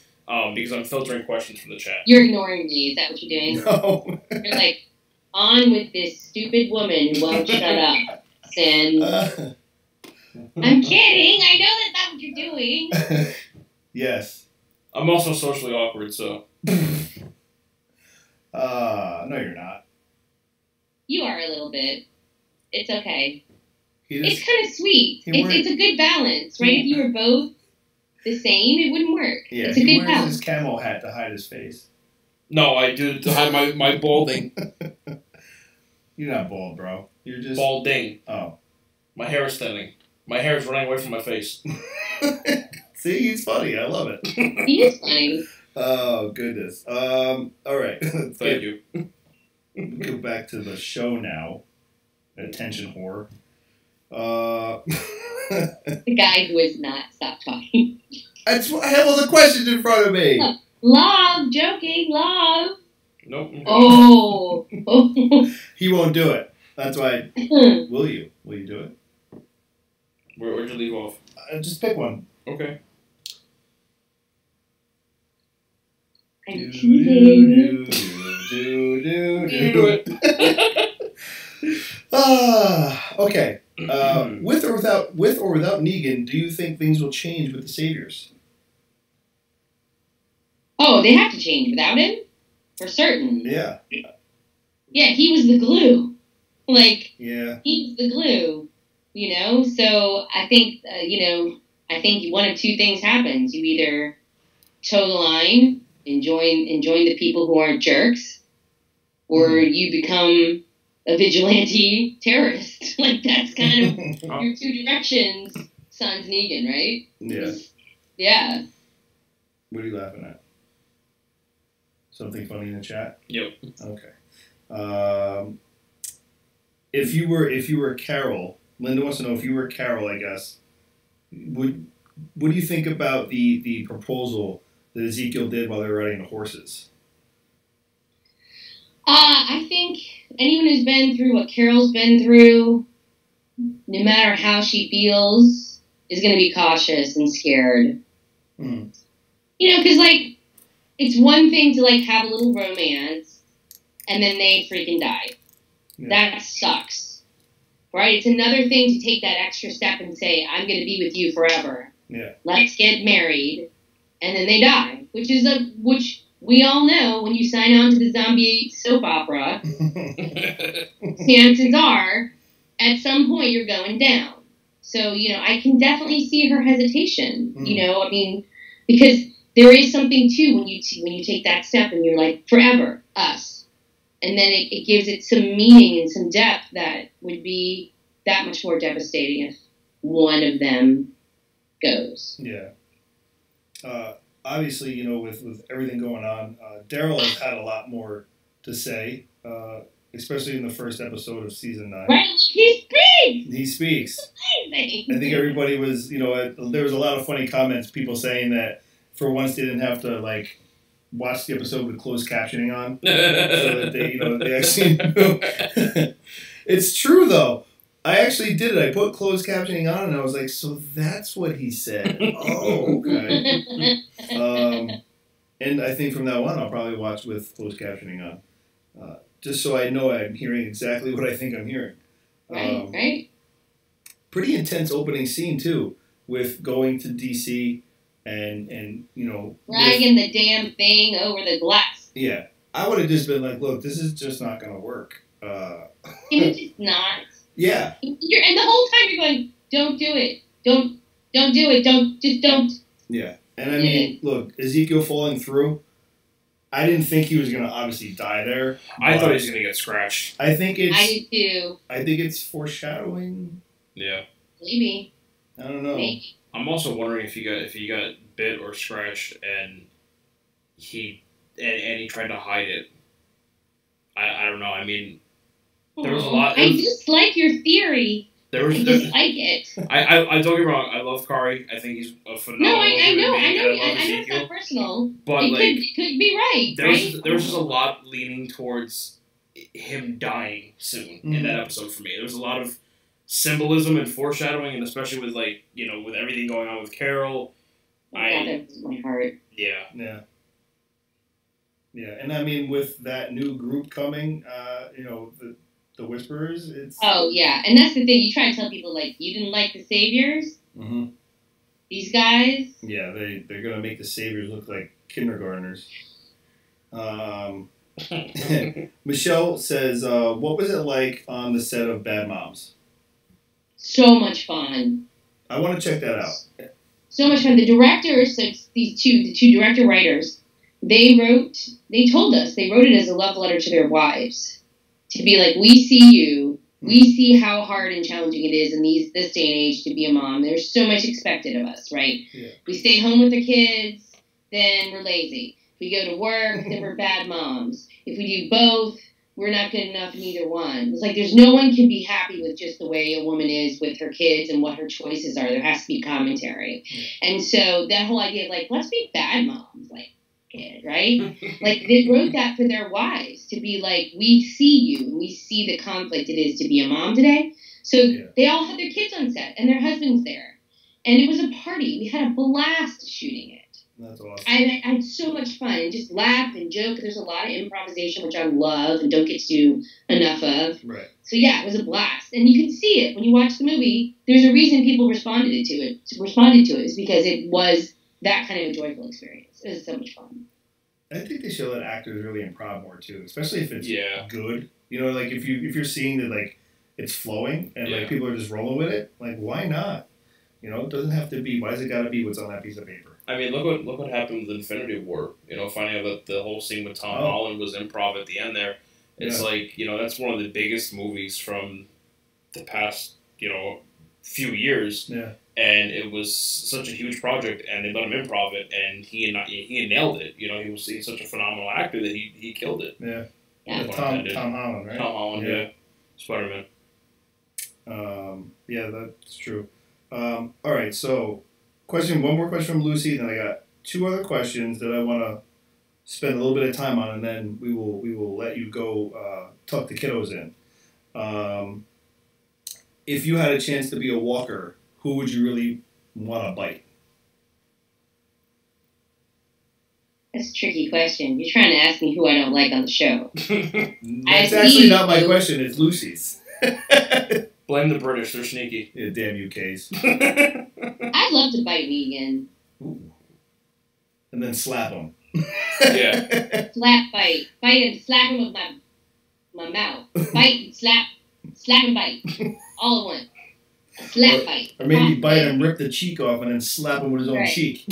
because I'm filtering questions from the chat. You're ignoring me. Is that what you're doing? No. You're like, on with this stupid woman who won't shut up, Sin. I'm kidding. I know that's not what you're doing. Yes. I'm also socially awkward, so. No, you're not. You are a little bit. It's okay. It's kind of sweet. It's a good balance, right? If you were both the same, it wouldn't work. Yeah, it's a good balance. He wears his camo hat to hide his face. No, I do it to hide my balding. You're not bald, bro. You're just... Balding. Oh. My hair is thinning. My hair is running away from my face. See, he's funny. I love it. He is funny. Oh, goodness. All right. Thank you. We'll go back to the show now. Attention whore. The guy who has not stopped talking. That's why I have all the questions in front of me. Love, joking, love. Nope. Oh. He won't do it. That's why. Will you? Will you do it? Where'd you leave off? Just pick one. Okay. I'm cheating. Do it. Okay. With or without Negan, do you think things will change with the Saviors? Oh, they have to change without him? For certain. Yeah. Yeah, he was the glue. Yeah. He was the glue, So I think, I think one of two things happens. You either toe the line and join the people who aren't jerks, or you become a vigilante terrorist. That's kind of your two directions, sans Negan, right? Yeah. Yeah. What are you laughing at? Something funny in the chat? Yep. Okay. If you were Carol, Linda wants to know if you were Carol, I guess, what do you think about the proposal that Ezekiel did while they were riding the horses? I think anyone who's been through what Carol's been through, no matter how she feels, is going to be cautious and scared. Because, it's one thing to, have a little romance, and then they freaking die. Yeah. That sucks. Right? It's another thing to take that extra step and say, I'm going to be with you forever. Yeah. Let's get married. And then they die. Which we all know when you sign on to the zombie soap opera, chances are, at some point you're going down. So, I can definitely see her hesitation. Because there is something too when you take that step and you're like, forever, us. And then it gives it some meaning and some depth that would be that much more devastating if one of them goes. Yeah. Obviously, with everything going on, Daryl has had a lot more to say, especially in the first episode of season 9. Right? He speaks! He speaks. Amazing. I think everybody was, there was a lot of funny comments, people saying that for once they didn't have to, watch the episode with closed captioning on. So that they actually knew. It's true, though. I actually did it. I put closed captioning on, and I was like, so that's what he said. Oh, okay. And I think from now on, I'll probably watch with closed captioning on. Just so I know I'm hearing exactly what I think I'm hearing. Right. Pretty intense opening scene, too, with going to D.C., and dragging the damn thing over the glass. Yeah. I would have just been like, look, this is just not going to work. It's just not. Yeah. And the whole time you're going, don't do it. Don't do it. Don't. Yeah. And I mean, look, Ezekiel falling through, I didn't think he was going to obviously die there. I thought he was going to get scratched. I did too. I think it's foreshadowing. Yeah. Maybe. I don't know. Maybe. I'm also wondering if he got bit or scratched and he tried to hide it. I don't know. I mean, there was a lot. I just like your theory. I just like it. I don't get me wrong. I love Kari. I think he's a phenomenal. No, I know. I know Ezekiel. it's not personal. But it could be right. There was just a lot leaning towards him dying soon in that episode for me. There was a lot of symbolism and foreshadowing, and especially with with everything going on with Carol. That was my heart. Yeah. And I mean, with that new group coming, The Whisperers. It's Oh yeah, and that's the thing. You try to tell people like you didn't like the Saviors. Mm-hmm. These guys. Yeah, they're gonna make the Saviors look like kindergartners. Michelle says, "What was it like on the set of Bad Moms?" So much fun. I want to check that out. So much fun. The directors, so the two director writers, they told us they wrote it as a love letter to their wives, to be like, we see you, we see how hard and challenging it is in this day and age to be a mom. There's so much expected of us, right? Yeah. We stay home with the kids, then we're lazy. If we go to work, then we're bad moms. If we do both, we're not good enough in either one. It's like there's no one can be happy with just the way a woman is with her kids and what her choices are. There has to be commentary. Yeah. And so that whole idea of like, let's be bad moms, like, kid, right? Like they wrote that for their wives to be like, we see you and we see the conflict it is to be a mom today. So they all had their kids on set and their husbands there. And it was a party. We had a blast shooting it. That's awesome. I had so much fun and just laugh and joke. There's a lot of improvisation, which I love and don't get to do enough of. Right. So yeah, it was a blast, and you can see it when you watch the movie. There's a reason people responded to it. Is because it was that kind of a joyful experience. It was so much fun. I think they should let actors really improv more too, especially if it's good. You know, like if you're seeing that like it's flowing and like people are just rolling with it, like why not? You know, it doesn't have to be. Why does it got to be what's on that piece of paper? I mean, look what happened with Infinity War. You know, finding out that the whole scene with Tom Holland was improv at the end there. It's like, you know, that's one of the biggest movies from the past, you know, few years. Yeah. And it was such a huge project, and they let him improv it, and he nailed it. You know, he's such a phenomenal actor that he killed it. Yeah. Yeah. Tom Holland, right? Tom Holland, yeah. Spider-Man. Yeah, that's true. All right, so one more question from Lucy, then I got two other questions that I want to spend a little bit of time on, and then we will let you go tuck the kiddos in. If you had a chance to be a walker, who would you really want to bite? That's a tricky question. You're trying to ask me who I don't like on the show. That's actually not my question. It's Lucy's. Blame the British. They're sneaky. Yeah, damn UKs. I'd love to bite me again. Ooh. And then slap them. Yeah. Slap, bite. Bite and slap him with my mouth. Bite and slap and bite. All at once. A slap bite. Or maybe bite him, rip the cheek off, and then slap him with his own cheek.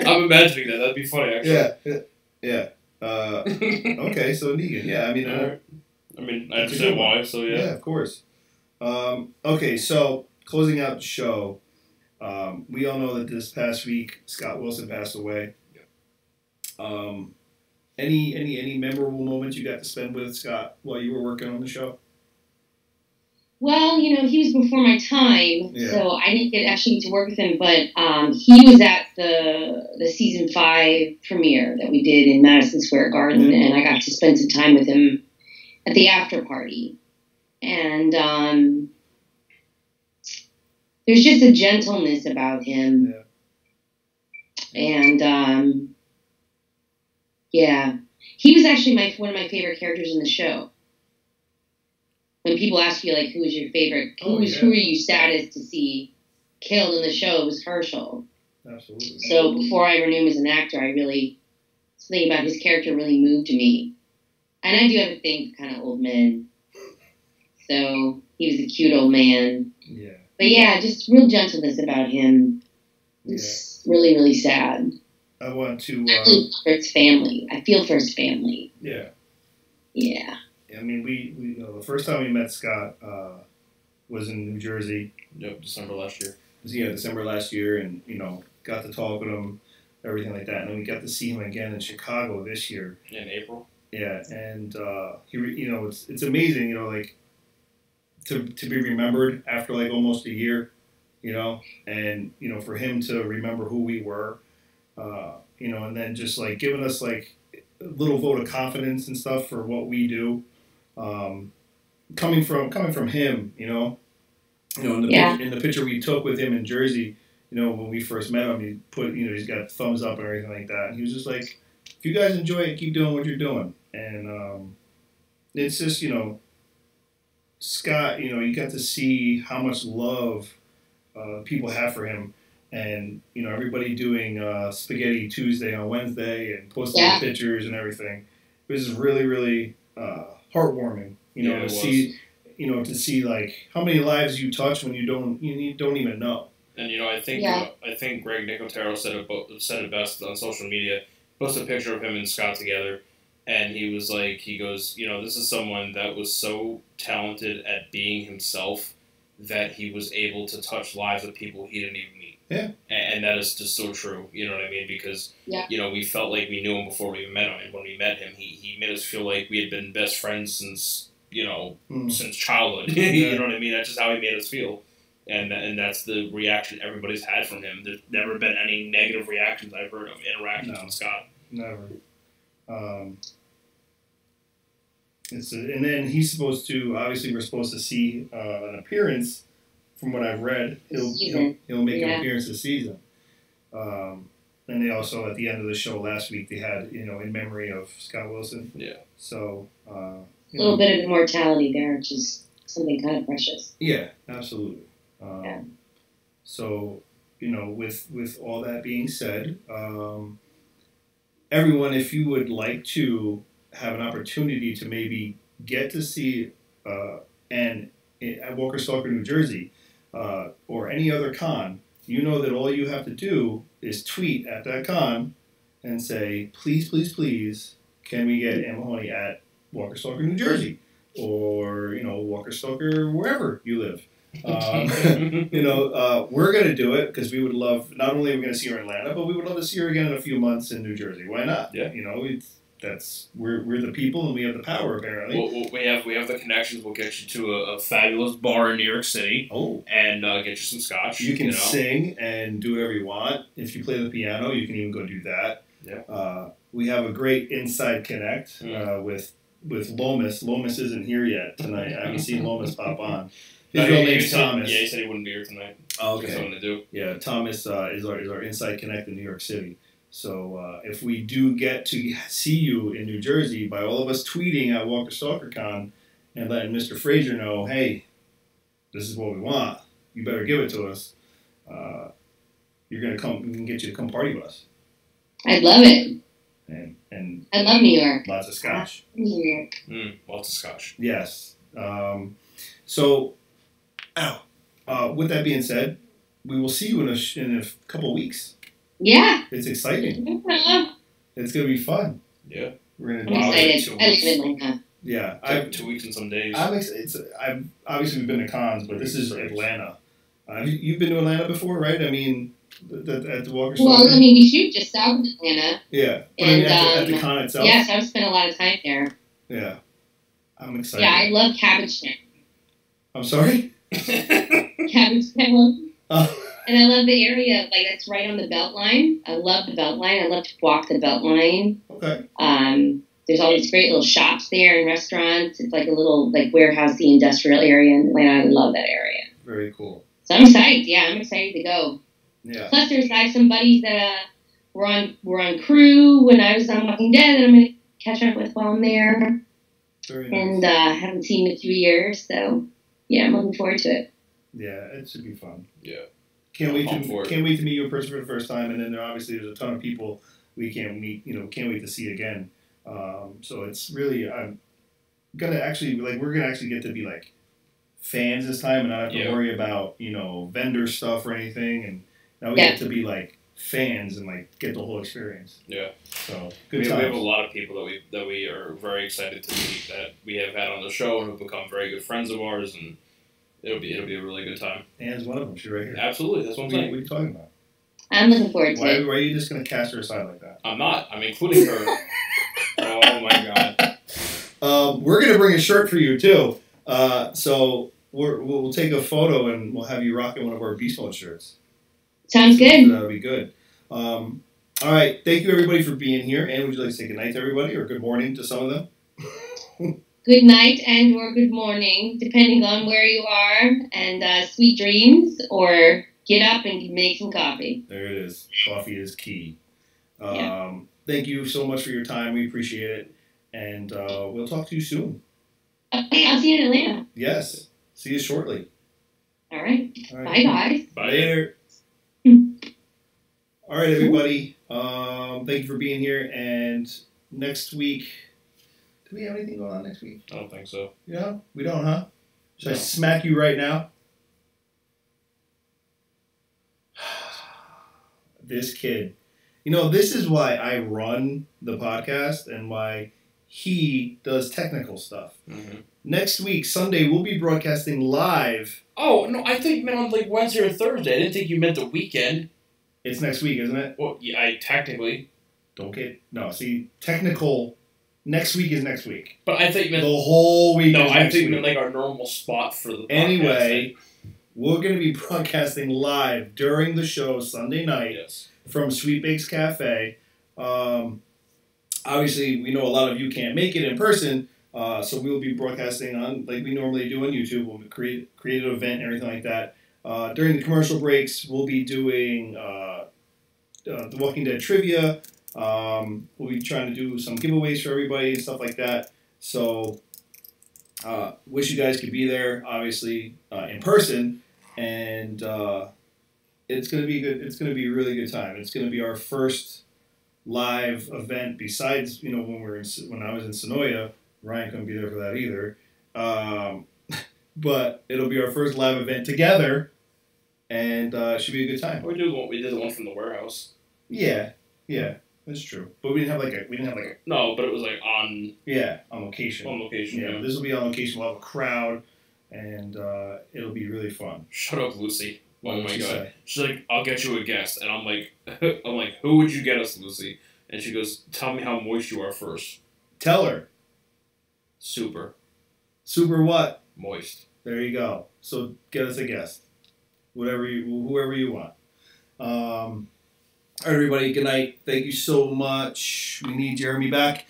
I'm imagining that. That'd be funny, actually. Yeah. Okay, so Negan. Yeah, I understand why, so yeah. Yeah, of course. Okay, so closing out the show, we all know that this past week Scott Wilson passed away. Yeah. Any memorable moments you got to spend with Scott while you were working on the show? Well, you know, he was before my time, so I didn't actually get to work with him, but he was at the season 5 premiere that we did in Madison Square Garden, and I got to spend some time with him at the after party. And there's just a gentleness about him. Yeah. And he was actually one of my favorite characters in the show. When people ask you, like, who was your favorite, who are you saddest to see killed in the show, it was Herschel. Absolutely. So before I ever knew him as an actor, something about his character really moved me. And I do have a thing for kind of old men. So he was a cute old man. Yeah. But yeah, just real gentleness about him. It's really, really sad. I want to... for his family. I feel for his family. Yeah. Yeah. I mean, we the first time we met Scott was in New Jersey. Yep, December last year. December last year, and got to talk with him, everything like that, and then we got to see him again in Chicago this year. In April. Yeah, and it's amazing, like to be remembered after like almost a year, and for him to remember who we were, and then just like giving us like a little vote of confidence and stuff for what we do. Coming from him, in the picture we took with him in Jersey, when we first met him, he put, he's got thumbs up and everything like that. And he was just like, if you guys enjoy it, keep doing what you're doing. And it's just, Scott, you got to see how much love people have for him. And, everybody doing Spaghetti Tuesday on Wednesday and posting pictures and everything. It was really, really heartwarming, to see, to see like how many lives you touch when you don't even know. And I think Greg Nicotero said it best on social media. Posted a picture of him and Scott together, and he was like, he goes, this is someone that was so talented at being himself that he was able to touch lives of people he didn't even meet. Yeah. And that is just so true. You know what I mean? Because we felt like we knew him before we even met him, and when we met him, he made us feel like we had been best friends since since childhood. You know what I mean? That's just how he made us feel. And that's the reaction everybody's had from him. There's never been any negative reactions I've heard of interactions with Scott. Never. And then he's supposed to, obviously we're supposed to see an appearance, from what I've read. He'll make an appearance this season. And they also, at the end of the show last week, they had, in memory of Scott Wilson. Yeah. So, a little bit of immortality there, which is something kind of precious. Yeah, absolutely. So, with all that being said, everyone, if you would like to have an opportunity to maybe get to see Ann at Walker Stalker, New Jersey, or any other con, that all you have to do is tweet at that con and say, please, please, please, can we get Ann Mahoney at Walker Stalker, New Jersey, or Walker Stalker, wherever you live. We're going to do it because we would love, not only are we going to see her in Atlanta, but we would love to see her again in a few months in New Jersey. Why not? Yeah. We're the people and we have the power, apparently. Well, we have the connections. We'll get you to a fabulous bar in New York City. Oh. And get you some scotch. You can sing and do whatever you want. If you play the piano, you can even go do that. Yeah. We have a great inside connect with Lomas. Lomas isn't here yet tonight. I haven't seen Lomas pop on. His real name's Thomas. Yeah, he said he wouldn't be here tonight. Oh, okay. Something to do. Yeah, Thomas is our inside connect in New York City. So if we do get to see you in New Jersey, by all of us tweeting at Walker Stalker Con and letting Mr. Frazier know, hey, this is what we want. You better give it to us. You're gonna come. We can get you to come party with us. I'd love it. And I love New York. Lots of scotch. New York. Lots of scotch. Yes. So. With that being said, we will see you in a couple of weeks. Yeah. It's exciting. It's going to be fun. Yeah. We're I'm excited. I live in Atlanta. Yeah. 2 weeks and some days. I've obviously we've been to cons, but this is Atlanta. You've been to Atlanta before, right? I mean, at the Walker Stalker? Well, I mean, we shoot just south of Atlanta. Yeah. But and, at the con itself? Yes, I've spent a lot of time there. Yeah. I'm excited. Yeah, I love Cabbage Town. I'm sorry? Cabbage Town. And I love the area, like, it's right on the Beltline. I love the Beltline. I love to walk the Beltline. Okay. There's all these great little shops there and restaurants. It's like a little, warehousey industrial area in Atlanta. I love that area. Very cool. So I'm excited. Yeah, I'm excited to go. Yeah. Plus, I have some buddies that were on crew when I was on Walking Dead that I'm going to catch up with while I'm there. Very nice. And haven't seen in a few years, so yeah, I'm looking forward to it. Yeah, it should be fun. Yeah. Can't wait to meet you in person for the first time, and then there's a ton of people we can't meet. Can't wait to see again. So it's really we're gonna actually get to be like fans this time, and not have to worry about vendor stuff or anything. And now we get to be like fans and like get the whole experience. Yeah. So we have a lot of people that we are very excited to meet that we have had on the show and have become very good friends of ours, and it'll be a really good time. Ann's one of them. She's right here. Absolutely, that's what I'm saying. What are you talking about? I'm looking forward to it. Why are you just going to cast her aside like that? I'm not. I'm including her. Oh my god. We're going to bring a shirt for you too. So we'll take a photo and we'll have you rocking one of our Beast Mode shirts. Sounds good. So that'll be good. All right. Thank you everybody for being here. Ann, would you like to say good night to everybody or good morning to some of them? Good night and or good morning, depending on where you are, and sweet dreams, or get up and make some coffee. There it is. Coffee is key. Thank you so much for your time. We appreciate it. And we'll talk to you soon. Okay, I'll see you in Atlanta. Yes. See you shortly. All right. Bye, guys. Bye. Later. All right, everybody. Thank you for being here. And next week, do we have anything going on next week? I don't think so. Yeah, we don't, huh? Should I smack you right now? This kid. You know, this is why I run the podcast and why he does technical stuff. Mm-hmm. Next week, Sunday, we'll be broadcasting live. Oh, no, I think you meant on like Wednesday or Thursday. I didn't think you meant the weekend. It's next week, isn't it? Well, yeah, technically. Don't get... No, see, technical... Next week is next week. But I think you meant... The whole week No, is I next think you week. meant like our normal spot for the podcast. Anyway, we're going to be broadcasting live during the show Sunday night from Sweet Bakes Cafe. Obviously, we know a lot of you can't make it in person, so we'll be broadcasting on, like we normally do on YouTube. We'll create an event and everything like that. During the commercial breaks, we'll be doing The Walking Dead trivia. We'll be trying to do some giveaways for everybody and stuff like that. So, wish you guys could be there, obviously, in person. And it's going to be good. It's going to be a really good time. It's going to be our first live event besides, you know, when I was in Sonoya. Ryan couldn't be there for that either. But it'll be our first live event together, and it should be a good time. We did the one from the warehouse. Yeah, that's true. But we didn't have like a. No, but it was like on. Yeah, on location. On location. Yeah, this will be on location. We'll have a crowd, and it'll be really fun. Shut up, Lucy. What Oh my did she god. say? She's like, I'll get you a guest, and I'm like, who would you get us, Lucy? And she goes, tell me how moist you are first. Tell her. Super Super what? moist. There you go. So get us a guest, whoever you want. All right, everybody. Good night. Thank you so much. We need Jeremy back.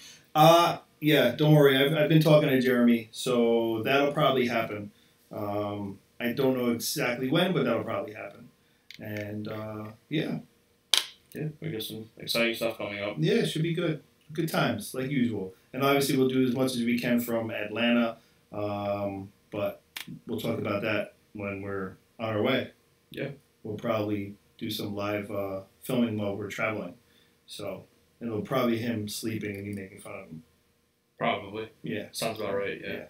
Yeah. Don't worry. I've been talking to Jeremy, so that'll probably happen. I don't know exactly when, but that'll probably happen. And yeah. We got some exciting stuff coming up. Yeah, it should be good. Good times, like usual. And obviously, we'll do as much as we can from Atlanta. But we'll talk about that when we're on our way. Yeah. We'll probably do some live filming while we're traveling. So, and it'll probably him sleeping and me making fun of him. Probably. Yeah. Sounds about right, yeah.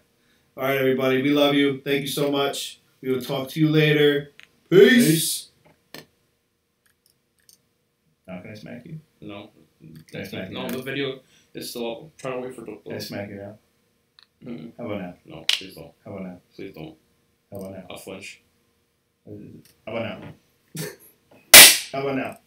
All right, everybody. We love you. Thank you so much. We will talk to you later. Peace. Now, can I smack you? No. Can I smack you now? The video is still up. I'm trying to wait for the... Can I smack you now? Mm-mm. How about now? No, please don't. How about now? Please don't. How about now? I'll flinch. How about now? How about now?